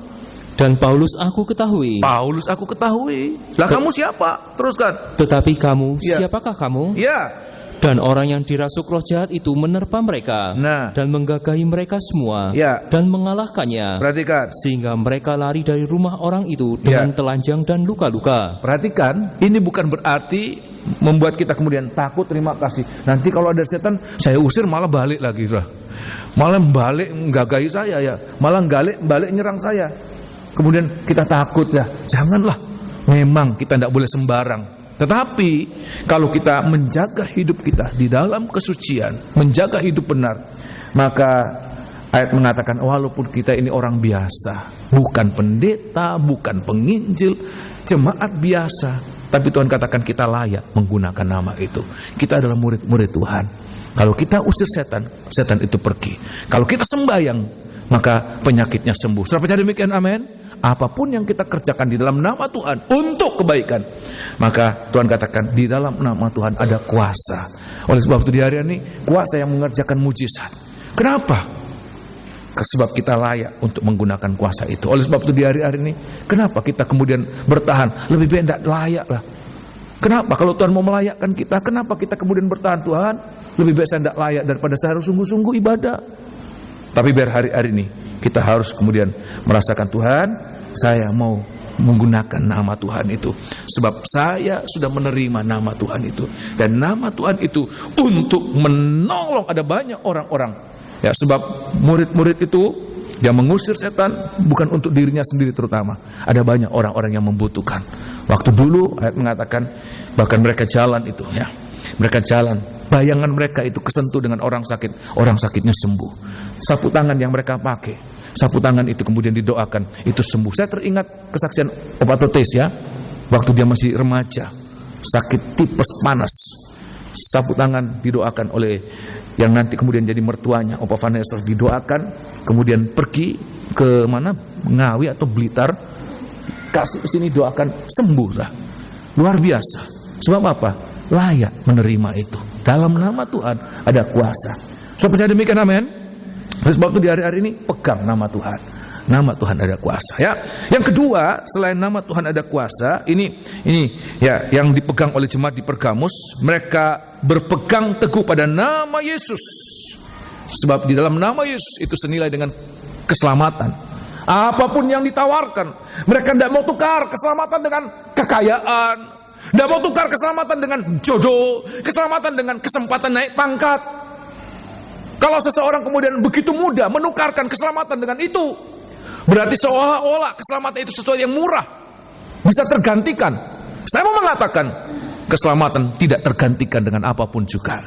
Dan Paulus aku ketahui. Lah kamu siapa? Teruskan. Tetapi kamu, siapakah kamu? Ya. Dan orang yang dirasuk roh jahat itu menerpa mereka dan menggagahi mereka semua dan mengalahkannya. Perhatikan. Sehingga mereka lari dari rumah orang itu dengan telanjang dan luka-luka. Perhatikan, ini bukan berarti membuat kita kemudian takut, terima kasih. Nanti kalau ada setan, saya usir malah balik lagi. Malah balik menggagahi saya ya. Malah balik nyerang saya. Kemudian kita takut ya, janganlah. Memang kita tidak boleh sembarang. Tetapi kalau kita menjaga hidup kita di dalam kesucian, menjaga hidup benar, maka ayat mengatakan walaupun kita ini orang biasa, bukan pendeta, bukan penginjil, jemaat biasa, tapi Tuhan katakan kita layak menggunakan nama itu. Kita adalah murid-murid Tuhan. Kalau kita usir setan, setan itu pergi. Kalau kita sembahyang, maka penyakitnya sembuh. Sudah percaya demikian? Amin. Apapun yang kita kerjakan di dalam nama Tuhan untuk kebaikan, maka Tuhan katakan di dalam nama Tuhan ada kuasa. Oleh sebab itu di hari ini kuasa yang mengerjakan mujizat. Kenapa? Sebab kita layak untuk menggunakan kuasa itu. Oleh sebab itu di hari-hari ini, kenapa kita kemudian bertahan? Lebih baik tidak layak lah. Kenapa? Kalau Tuhan mau melayakkan kita, kenapa kita kemudian bertahan? Tuhan, lebih baik saya tidak layak daripada saya harus sungguh-sungguh ibadah. Tapi biar hari-hari ini kita harus kemudian merasakan, Tuhan, saya mau menggunakan nama Tuhan itu. Sebab saya sudah menerima nama Tuhan itu. Dan nama Tuhan itu untuk menolong. Ada banyak orang-orang Ya, sebab murid-murid itu dia mengusir setan bukan untuk dirinya sendiri terutama. Ada banyak orang-orang yang membutuhkan. Waktu dulu ayat mengatakan bahkan mereka jalan itu ya. Mereka jalan, bayangan mereka itu kesentuh dengan orang sakit, orang sakitnya sembuh. Sapu tangan yang mereka pakai, sapu tangan itu kemudian didoakan, itu sembuh. Saya teringat kesaksian Opa Totes ya. Waktu dia masih remaja, sakit tipes panas. Sapu tangan didoakan oleh yang nanti kemudian jadi mertuanya Opa Vanessa, didoakan, kemudian pergi ke mana, Ngawi atau Blitar, kasih ke sini doakan, sembuh lah. Luar biasa. Sebab apa? Layak menerima itu. Dalam nama Tuhan ada kuasa. So percaya demikian, amin. Sebab itu di hari-hari ini pegang nama Tuhan. Nama Tuhan ada kuasa ya. Yang kedua, selain nama Tuhan ada kuasa, ini ya yang dipegang oleh jemaat di Pergamus, mereka berpegang teguh pada nama Yesus. Sebab di dalam nama Yesus itu senilai dengan keselamatan. Apapun yang ditawarkan, mereka tidak mau tukar keselamatan dengan kekayaan, tidak mau tukar keselamatan dengan jodoh, keselamatan dengan kesempatan naik pangkat. Kalau seseorang kemudian begitu mudah menukarkan keselamatan dengan itu, berarti seolah-olah keselamatan itu sesuatu yang murah, bisa tergantikan. Saya mau mengatakan, keselamatan tidak tergantikan dengan apapun juga.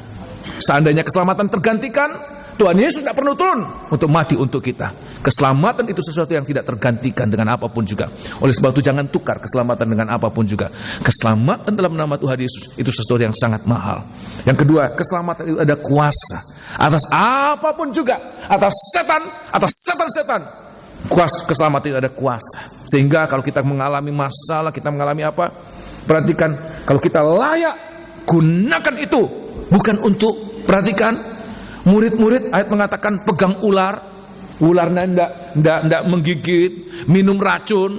Seandainya keselamatan tergantikan, Tuhan Yesus tidak perlu turun untuk mati untuk kita. Keselamatan itu sesuatu yang tidak tergantikan dengan apapun juga. Oleh sebab itu jangan tukar keselamatan dengan apapun juga. Keselamatan dalam nama Tuhan Yesus itu sesuatu yang sangat mahal. Yang kedua, keselamatan itu ada kuasa atas apapun juga, atas setan. Kuasa keselamatan itu ada kuasa. Sehingga kalau kita mengalami masalah, kita mengalami apa? Perhatikan, kalau kita layak, gunakan itu. Bukan untuk, perhatikan, murid-murid ayat mengatakan pegang ular. Ularnya tidak menggigit, minum racun.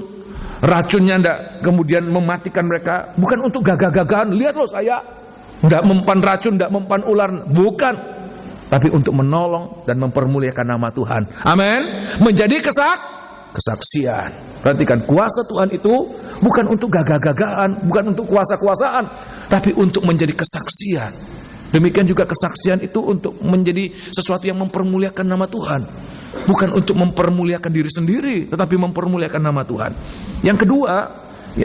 Racunnya tidak kemudian mematikan mereka. Bukan untuk gagah-gagahan. Lihat loh saya, tidak mempan racun, tidak mempan ular. Bukan. Tapi untuk menolong dan mempermuliakan nama Tuhan. Amin. Menjadi kesaksian. Perhatikan, kuasa Tuhan itu bukan untuk gagah-gagahan, bukan untuk kuasa-kuasaan, tapi untuk menjadi kesaksian. Demikian juga kesaksian itu untuk menjadi sesuatu yang mempermuliakan nama Tuhan. Bukan untuk mempermuliakan diri sendiri, tetapi mempermuliakan nama Tuhan. Yang kedua,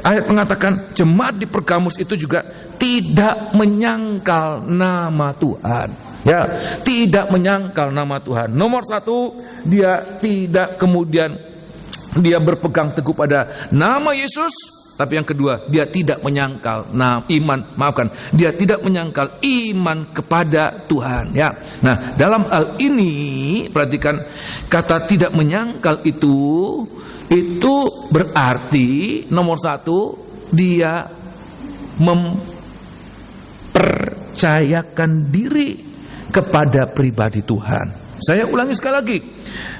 ayat mengatakan jemaat di Pergamus itu juga tidak menyangkal nama Tuhan. Ya, tidak menyangkal nama Tuhan. Nomor satu, dia tidak kemudian dia berpegang teguh pada nama Yesus. Tapi yang kedua, dia tidak menyangkal dia tidak menyangkal iman kepada Tuhan. Ya, nah dalam hal ini perhatikan kata tidak menyangkal itu berarti nomor satu, dia mempercayakan diri kepada pribadi Tuhan. Saya ulangi sekali lagi,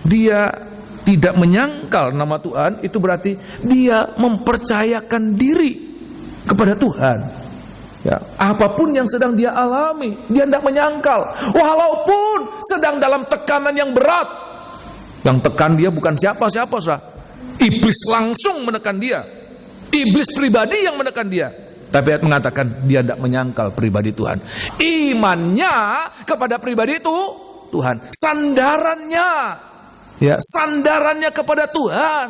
dia tidak menyangkal nama Tuhan, itu berarti dia mempercayakan diri kepada Tuhan. Ya, apapun yang sedang dia alami, dia tidak menyangkal. Walaupun sedang dalam tekanan yang berat. Yang tekan dia bukan siapa-siapa, saudara. Iblis langsung menekan dia. Iblis pribadi yang menekan dia. Tapi ayat mengatakan dia tidak menyangkal pribadi Tuhan. Imannya kepada pribadi itu Tuhan. Sandarannya kepada Tuhan.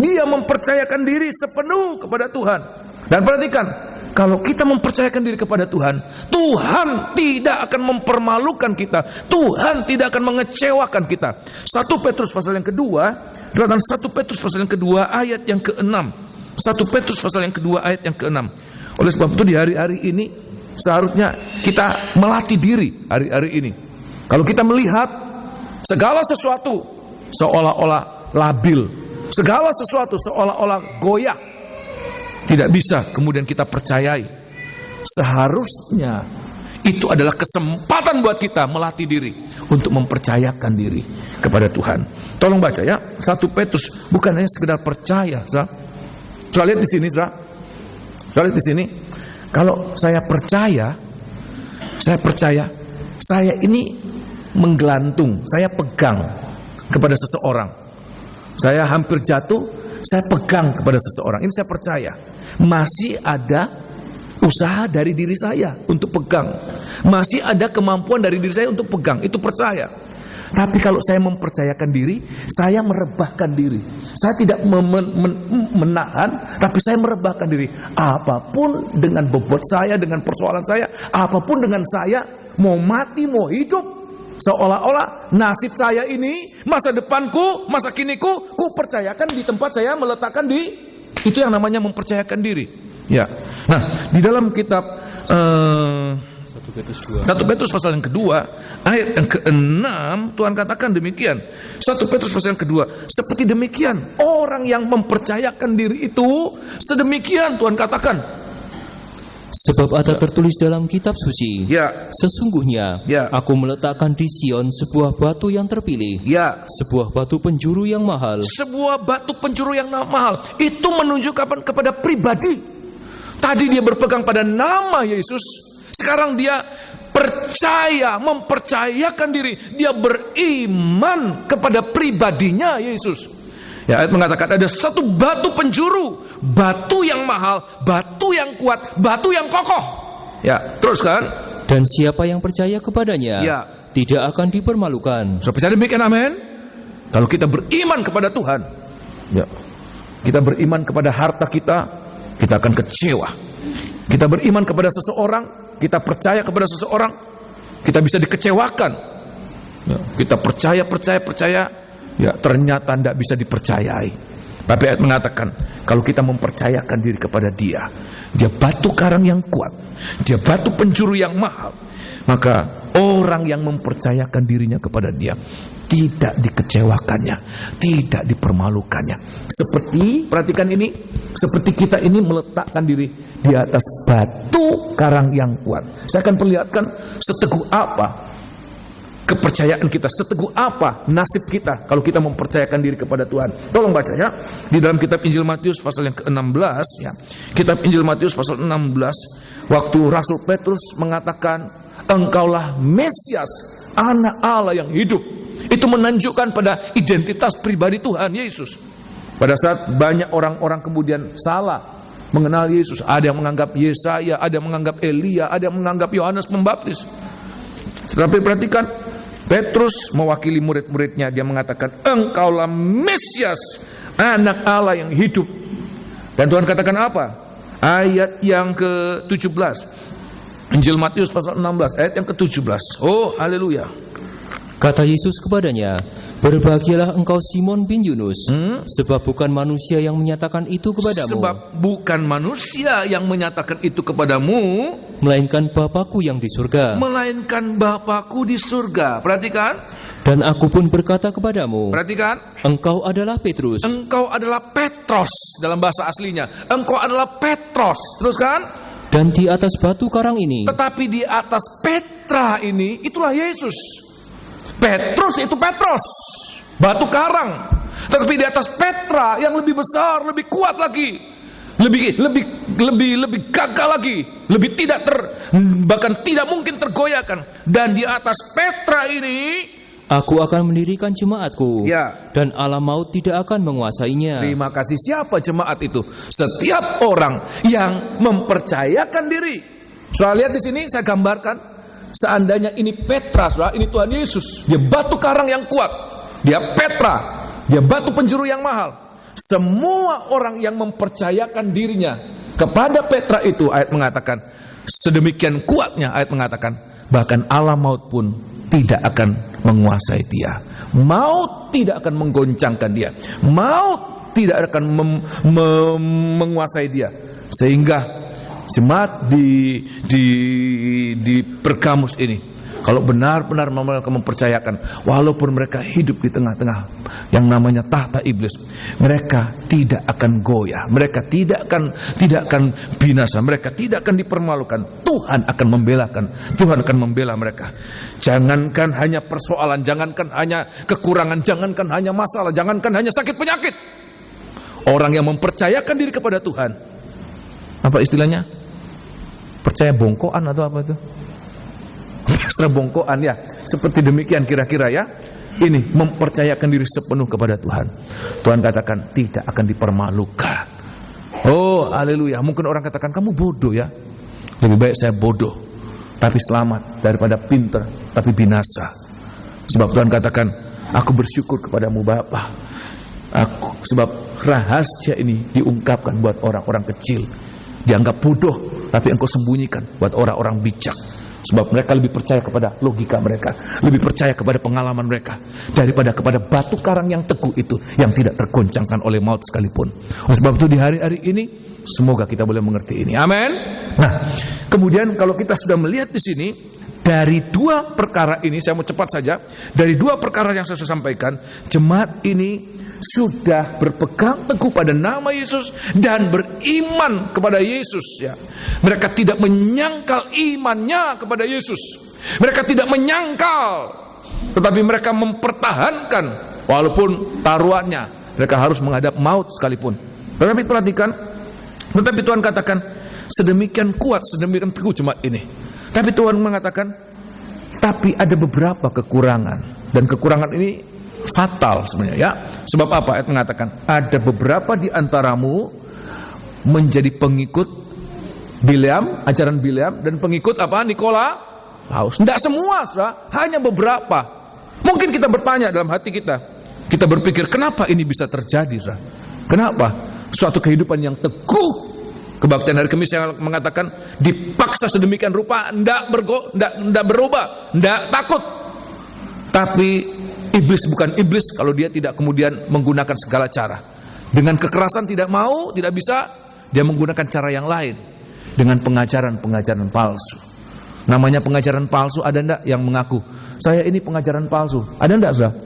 Dia mempercayakan diri sepenuh kepada Tuhan. Dan perhatikan, kalau kita mempercayakan diri kepada Tuhan, Tuhan tidak akan mempermalukan kita. Tuhan tidak akan mengecewakan kita. 1 Petrus pasal yang kedua, Suratan 1 Petrus pasal yang kedua ayat yang ke-6. 1 Petrus pasal yang kedua ayat yang ke-6. Oleh sebab itu di hari-hari ini seharusnya kita melatih diri hari-hari ini. Kalau kita melihat segala sesuatu seolah-olah labil, segala sesuatu seolah-olah goyah, tidak bisa kemudian kita percayai. Seharusnya itu adalah kesempatan buat kita melatih diri untuk mempercayakan diri kepada Tuhan. Tolong baca ya, 1 Petrus bukan hanya sekedar percaya, saudara. Coba lihat di sini, saudara. Coba lihat di sini. Kalau saya percaya, saya ini menggelantung, saya pegang kepada seseorang. Saya hampir jatuh, saya pegang kepada seseorang. Ini saya percaya. Masih ada usaha dari diri saya untuk pegang. Masih ada kemampuan dari diri saya untuk pegang. Itu percaya. Tapi kalau saya mempercayakan diri, saya merebahkan diri. Saya tidak menahan, tapi saya merebahkan diri. Apapun dengan bobot saya, dengan persoalan saya, apapun dengan saya, mau mati, mau hidup, seolah-olah nasib saya ini, masa depanku, masa kiniku, ku percayakan di tempat saya meletakkan di, itu yang namanya mempercayakan diri. Ya. Nah, di dalam kitab 1 Petrus pasal yang kedua, ayat yang ke-6, Tuhan katakan demikian. 1 Petrus pasal yang kedua, seperti demikian orang yang mempercayakan diri itu, sedemikian Tuhan katakan. Sebab ada tertulis dalam kitab suci, Ya. sesungguhnya Ya. aku meletakkan di Sion sebuah batu yang terpilih, Ya. sebuah batu penjuru yang mahal. Sebuah batu penjuru yang mahal. Itu menunjukkan kepada pribadi. Tadi dia berpegang pada nama Yesus. Sekarang dia percaya, mempercayakan diri. Dia beriman kepada pribadinya Yesus. Ya, ayat mengatakan ada satu batu penjuru, batu yang mahal, batu yang kuat, batu yang kokoh. Ya, terus kan? Dan siapa yang percaya kepadanya, Ya. tidak akan dipermalukan. So, percaya demikian, amin. Kalau kita beriman kepada Tuhan, ya, kita beriman kepada harta kita akan kecewa. Kita beriman kepada seseorang, kita percaya kepada seseorang, kita bisa dikecewakan. Ya, kita percaya, ya ternyata tidak bisa dipercayai. Tapi ayat mengatakan, kalau kita mempercayakan diri kepada dia batu karang yang kuat, dia batu penjuru yang mahal, maka orang yang mempercayakan dirinya kepada dia tidak dikecewakannya, tidak dipermalukannya. Seperti, perhatikan ini, seperti kita ini meletakkan diri di atas batu karang yang kuat. Saya akan perlihatkan seteguh apa kepercayaan kita, seteguh apa nasib kita kalau kita mempercayakan diri kepada Tuhan. Tolong baca ya, di dalam kitab Injil Matius pasal yang ke-16 ya. Kitab Injil Matius pasal 16, waktu Rasul Petrus mengatakan, engkaulah Mesias, anak Allah yang hidup. Itu menunjukkan pada identitas pribadi Tuhan Yesus. Pada saat banyak orang-orang kemudian salah mengenal Yesus, ada yang menganggap Yesaya, ada yang menganggap Elia, ada yang menganggap Yohanes Pembaptis. Tetapi perhatikan, Petrus mewakili murid-muridnya, dia mengatakan, engkaulah Mesias, anak Allah yang hidup. Dan Tuhan katakan apa? Ayat yang ke-17, Injil Matius pasal 16 ayat yang ke-17. Oh, haleluya. Kata Yesus kepadanya, berbahagialah engkau Simon bin Yunus, sebab bukan manusia yang menyatakan itu kepadamu. Sebab bukan manusia yang menyatakan itu kepadamu, melainkan Bapa-Ku yang di surga. melainkan Bapa-Ku di surga. Perhatikan. Dan aku pun berkata kepadamu, Perhatikan. engkau adalah Petrus. Engkau adalah Petros dalam bahasa aslinya. Engkau adalah Petros. Terus kan? Dan di atas batu karang ini, Tetapi di atas Petra ini, itulah Yesus. Petrus itu Petros, batu karang. Tetapi di atas Petra yang lebih besar, lebih kuat lagi, lebih gagah lagi, lebih bahkan tidak mungkin tergoyahkan. Dan di atas Petra ini, aku akan mendirikan jemaatku, ya, dan alam maut tidak akan menguasainya. terima kasih. Siapa jemaat itu? Setiap orang yang mempercayakan diri. Soal lihat di sini saya gambarkan. Seandainya ini Petra, saudara, ini Tuhan Yesus. Dia batu karang yang kuat. Dia Petra. Dia batu penjuru yang mahal. Semua orang yang mempercayakan dirinya kepada Petra itu, ayat mengatakan, sedemikian kuatnya, ayat mengatakan, bahkan alam maut pun tidak akan menguasai dia. Maut tidak akan menggoncangkan dia. Maut tidak akan menguasai dia. Sehingga jemaat di Pergamus ini, kalau benar-benar mereka mempercayakan, walaupun mereka hidup di tengah-tengah yang namanya tahta iblis, mereka tidak akan goyah, mereka tidak akan binasa, mereka tidak akan dipermalukan. Tuhan akan membela mereka. Jangankan hanya persoalan, jangankan hanya kekurangan, jangankan hanya masalah, jangankan hanya sakit penyakit. Orang yang mempercayakan diri kepada Tuhan, apa istilahnya? Percaya bongkoan atau apa itu? Pasrah bongkoan ya. Seperti demikian kira-kira ya. Ini mempercayakan diri sepenuh kepada Tuhan. Tuhan katakan tidak akan dipermalukan. Oh, haleluya. Mungkin orang katakan kamu bodoh ya. Lebih baik saya bodoh tapi selamat daripada pintar tapi binasa. Sebab Tuhan katakan, aku bersyukur kepadamu Bapa. Sebab rahasia ini diungkapkan buat orang-orang kecil. Dianggap bodoh, tapi engkau sembunyikan buat orang-orang bijak. Sebab mereka lebih percaya kepada logika mereka, lebih percaya kepada pengalaman mereka, daripada kepada batu karang yang teguh itu, yang tidak tergoncangkan oleh maut sekalipun. Oleh sebab itu di hari-hari ini, semoga kita boleh mengerti ini. Amin. Nah, kemudian kalau kita sudah melihat di sini, dari dua perkara ini, saya mau cepat saja, dari dua perkara yang saya sudah sampaikan, jemaat ini sudah berpegang teguh pada nama Yesus dan beriman kepada Yesus, ya. Mereka tidak menyangkal imannya kepada Yesus. Mereka tidak menyangkal, tetapi mereka mempertahankan walaupun taruhannya mereka harus menghadap maut sekalipun. Tetapi perhatikan, tetapi Tuhan katakan sedemikian kuat, sedemikian teguh jemaat ini. Tapi Tuhan mengatakan, tapi ada beberapa kekurangan, dan kekurangan ini fatal sebenarnya, ya. Sebab apa? Ayat mengatakan, ada beberapa di antaramu menjadi pengikut Bileam, ajaran Bileam, dan pengikut apa? Nikolaus. Tidak semua, saudara, hanya beberapa. Mungkin kita bertanya dalam hati kita, kita berpikir, kenapa ini bisa terjadi, saudara? Kenapa? Suatu kehidupan yang teguh, kebaktian hari Kamis yang mengatakan dipaksa sedemikian rupa, tidak berubah, tidak takut. Tapi iblis bukan iblis kalau dia tidak kemudian menggunakan segala cara. Dengan kekerasan tidak mau, tidak bisa, dia menggunakan cara yang lain. Dengan pengajaran-pengajaran palsu. Namanya pengajaran palsu, ada enggak yang mengaku, saya ini pengajaran palsu? Ada enggak, saudara?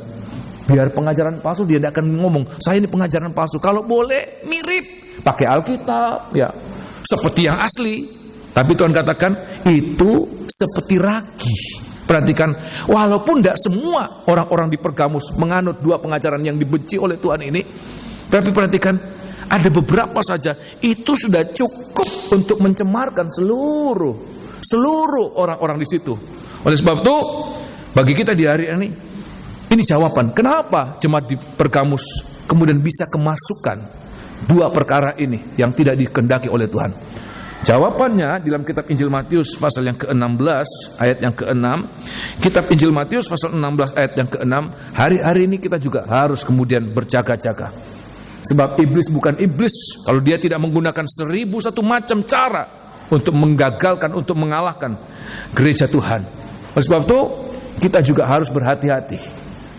Biar pengajaran palsu, dia tidak akan ngomong, saya ini pengajaran palsu. Kalau boleh, mirip, pakai Alkitab, ya, seperti yang asli. Tapi Tuhan katakan, itu seperti ragi. Perhatikan, walaupun tidak semua orang-orang di Pergamus menganut dua pengajaran yang dibenci oleh Tuhan ini, tapi perhatikan, ada beberapa saja itu sudah cukup untuk mencemarkan seluruh orang-orang di situ. Oleh sebab itu, bagi kita di hari ini jawaban kenapa jemaat di Pergamus kemudian bisa kemasukan dua perkara ini yang tidak dikehendaki oleh Tuhan. Jawabannya dalam kitab Injil Matius pasal yang ke-16 ayat yang ke-6. Kitab Injil Matius pasal 16 ayat yang ke-6. Hari-hari ini kita juga harus kemudian berjaga-jaga. Sebab iblis bukan iblis kalau dia tidak menggunakan 1001 macam cara untuk menggagalkan, untuk mengalahkan gereja Tuhan. Oleh sebab itu kita juga harus berhati-hati.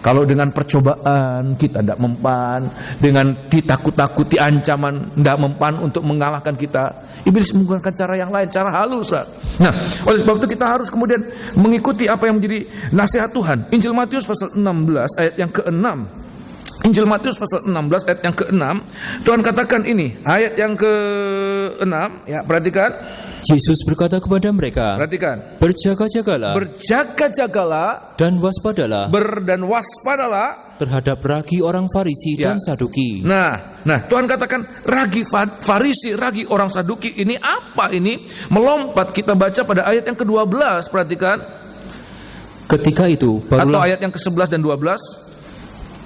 Kalau dengan percobaan kita tidak mempan, dengan ditakut-takuti ancaman tidak mempan untuk mengalahkan kita, iblis menggunakan cara yang lain, cara halus. Nah, oleh sebab itu kita harus kemudian mengikuti apa yang menjadi nasihat Tuhan. Injil Matius pasal 16 ayat yang ke-6. Injil Matius pasal 16 ayat yang ke-6, Tuhan katakan ini, ayat yang ke-6, ya, perhatikan. Yesus berkata kepada mereka, perhatikan, berjaga-jagalah, dan waspadalah terhadap ragi orang Farisi, ya, dan Saduki. Nah, Tuhan katakan ragi Farisi, ragi orang Saduki ini apa ini? Melompat kita baca pada ayat yang ke-12, perhatikan. Ketika itu, atau ayat yang ke-11 dan 12.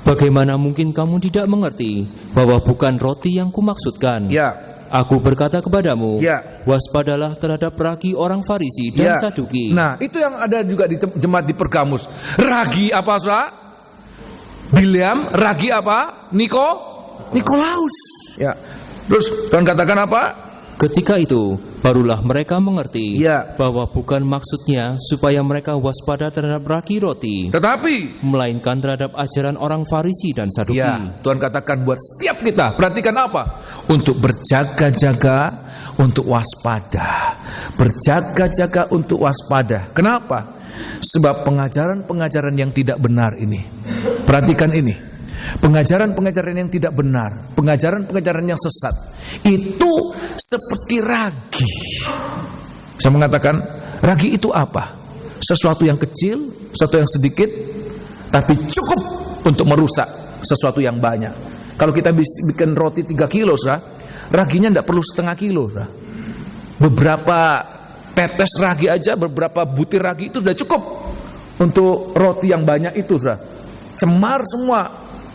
Bagaimana mungkin kamu tidak mengerti bahwa bukan roti yang kumaksudkan? Ya. Aku berkata kepadamu, ya, waspadalah terhadap ragi orang Farisi dan, ya, Saduki. Nah, itu yang ada juga di jemaat di Pergamus. Ragi apa, saudara? Bileam, ragi apa? Nikolaus. Ya. Terus Tuhan katakan apa? Ketika itu barulah mereka mengerti, ya, bahwa bukan maksudnya supaya mereka waspada terhadap ragi roti, tetapi melainkan terhadap ajaran orang Farisi dan Saduki. Ya, Tuhan katakan buat setiap kita, perhatikan apa? Untuk berjaga-jaga, untuk waspada. Berjaga-jaga untuk waspada. Kenapa? Sebab pengajaran-pengajaran yang tidak benar ini, perhatikan ini, pengajaran-pengajaran yang tidak benar, pengajaran-pengajaran yang sesat, itu seperti ragi. Saya mengatakan, ragi itu apa? Sesuatu yang kecil, sesuatu yang sedikit, tapi cukup untuk merusak sesuatu yang banyak. Kalau kita bikin roti 3 kilo, raginya tidak perlu setengah kilo. Beberapa tetes ragi aja, beberapa butir ragi itu sudah cukup untuk roti yang banyak itu. Cemar semua,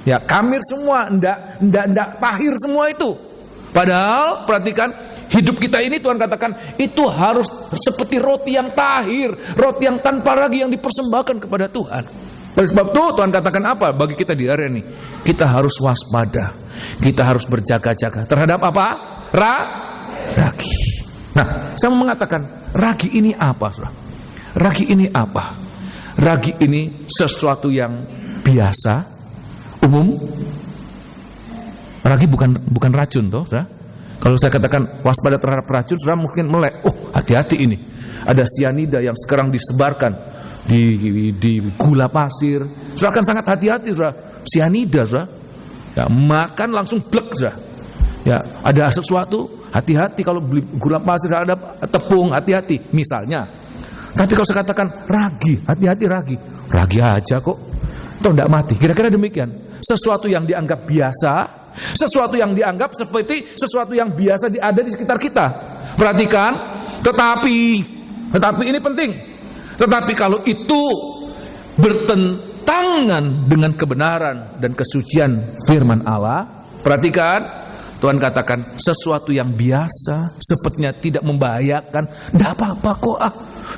ya, kamir semua, ndak tahir semua itu. Padahal perhatikan, hidup kita ini Tuhan katakan itu harus seperti roti yang tahir, roti yang tanpa ragi yang dipersembahkan kepada Tuhan. Oleh sebab itu Tuhan katakan apa bagi kita di hari ini? Kita harus waspada. Kita harus berjaga-jaga terhadap apa? Ragi. Nah, saya mau mengatakan ragi ini apa, saudara? Ragi ini apa? Ragi ini sesuatu yang biasa, umum. Ragi bukan racun, toh, saudara. Kalau saya katakan waspada terhadap racun, saudara mungkin melek. Oh, hati-hati ini. Ada sianida yang sekarang disebarkan di gula pasir. Saudara akan sangat hati-hati, saudara. Sianida, saudara. Ya, makan langsung blek, saudara. Ya, ada sesuatu, hati-hati kalau beli gula pasir, ada tepung, hati-hati. Misalnya. Tapi kalau saya katakan ragi, hati-hati ragi. Ragi aja kok. Toh tidak mati. Kira-kira demikian. Sesuatu yang dianggap biasa, sesuatu yang dianggap seperti sesuatu yang biasa ada di sekitar kita. Perhatikan, tetapi ini penting. Tetapi kalau itu bertentangan dengan kebenaran dan kesucian firman Allah, perhatikan, Tuhan katakan sesuatu yang biasa, sepertinya tidak membahayakan, tidak apa-apa kok,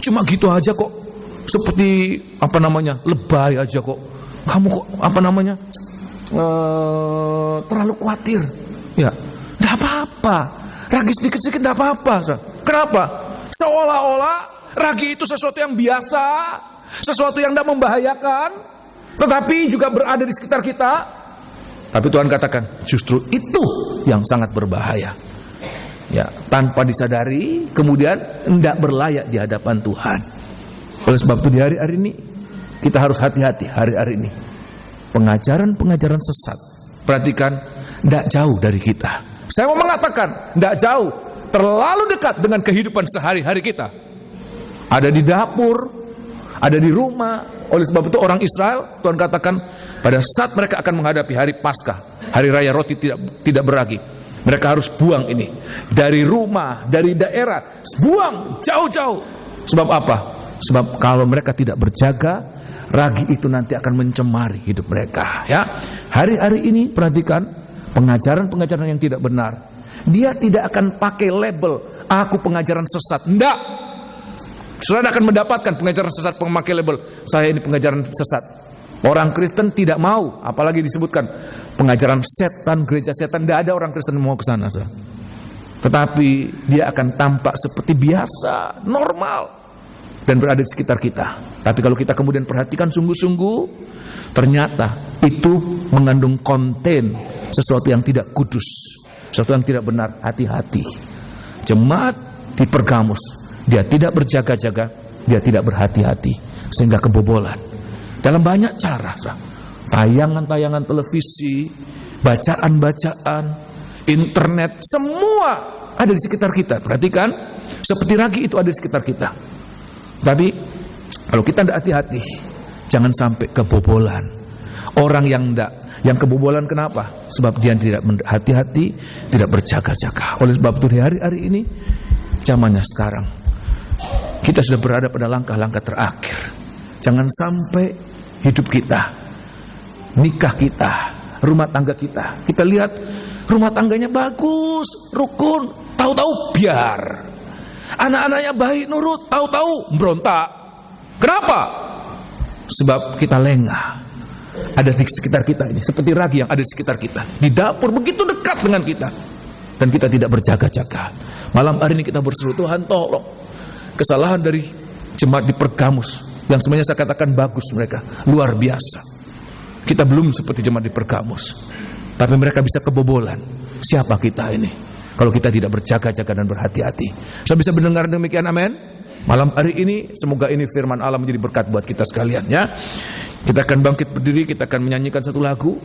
cuma gitu aja kok, seperti lebay aja kok, kamu kok terlalu khawatir, ya, tidak apa-apa, ragi sedikit-sedikit tidak apa-apa. Kenapa? Seolah-olah ragi itu sesuatu yang biasa, sesuatu yang tidak membahayakan, tetapi juga berada di sekitar kita. Tapi Tuhan katakan justru itu yang sangat berbahaya. Ya, tanpa disadari, kemudian tidak berlayak di hadapan Tuhan. Oleh sebab itu di hari-hari ini kita harus hati-hati hari-hari ini. Pengajaran-pengajaran sesat, perhatikan, tidak jauh dari kita. Saya mau mengatakan tidak jauh, terlalu dekat dengan kehidupan sehari-hari kita. Ada di dapur, ada di rumah. Oleh sebab itu orang Israel, Tuhan katakan pada saat mereka akan menghadapi hari Paskah, hari raya roti tidak beragi, mereka harus buang ini dari rumah, dari daerah, buang jauh-jauh. Sebab apa? Sebab kalau mereka tidak berjaga, ragi itu nanti akan mencemari hidup mereka. Ya, hari-hari ini perhatikan pengajaran-pengajaran yang tidak benar. Dia tidak akan pakai label aku pengajaran sesat. Tidak. Saudara akan mendapatkan pengajaran sesat memakai label saya ini pengajaran sesat. Orang Kristen tidak mau, apalagi disebutkan pengajaran setan, gereja setan. Tidak ada orang Kristen mau ke sana, saudara. Tetapi dia akan tampak seperti biasa, normal, dan berada di sekitar kita. Tapi kalau kita kemudian perhatikan sungguh-sungguh, ternyata itu mengandung konten sesuatu yang tidak kudus, sesuatu yang tidak benar. Hati-hati. Jemaat di Pergamus, dia tidak berjaga-jaga, dia tidak berhati-hati, sehingga kebobolan dalam banyak cara. Tayangan-tayangan televisi, bacaan-bacaan, internet, semua ada di sekitar kita. Perhatikan, seperti ragi itu ada di sekitar kita. Tapi kalau kita tidak hati-hati, jangan sampai kebobolan. Orang yang kebobolan kenapa? Sebab dia tidak hati-hati, tidak berjaga-jaga. Oleh sebab itu di hari-hari ini, zamannya sekarang, kita sudah berada pada langkah-langkah terakhir. Jangan sampai hidup kita, nikah kita, rumah tangga kita, kita lihat rumah tangganya bagus, rukun, tahu-tahu biar. Anak-anaknya baik, nurut, tahu-tahu berontak. Kenapa? Sebab kita lengah. Ada di sekitar kita ini, seperti ragi yang ada di sekitar kita. Di dapur begitu dekat dengan kita, dan kita tidak berjaga-jaga. Malam hari ini kita berseru, Tuhan tolong. Kesalahan dari jemaat di Pergamus yang sebenarnya saya katakan bagus, mereka luar biasa. Kita belum seperti jemaat di Pergamus, tapi mereka bisa kebobolan. Siapa kita ini kalau kita tidak berjaga-jaga dan berhati-hati? Saya bisa mendengar demikian, amin. Malam hari ini semoga ini firman Allah menjadi berkat buat kita sekalian, ya. Kita akan bangkit berdiri, kita akan menyanyikan satu lagu.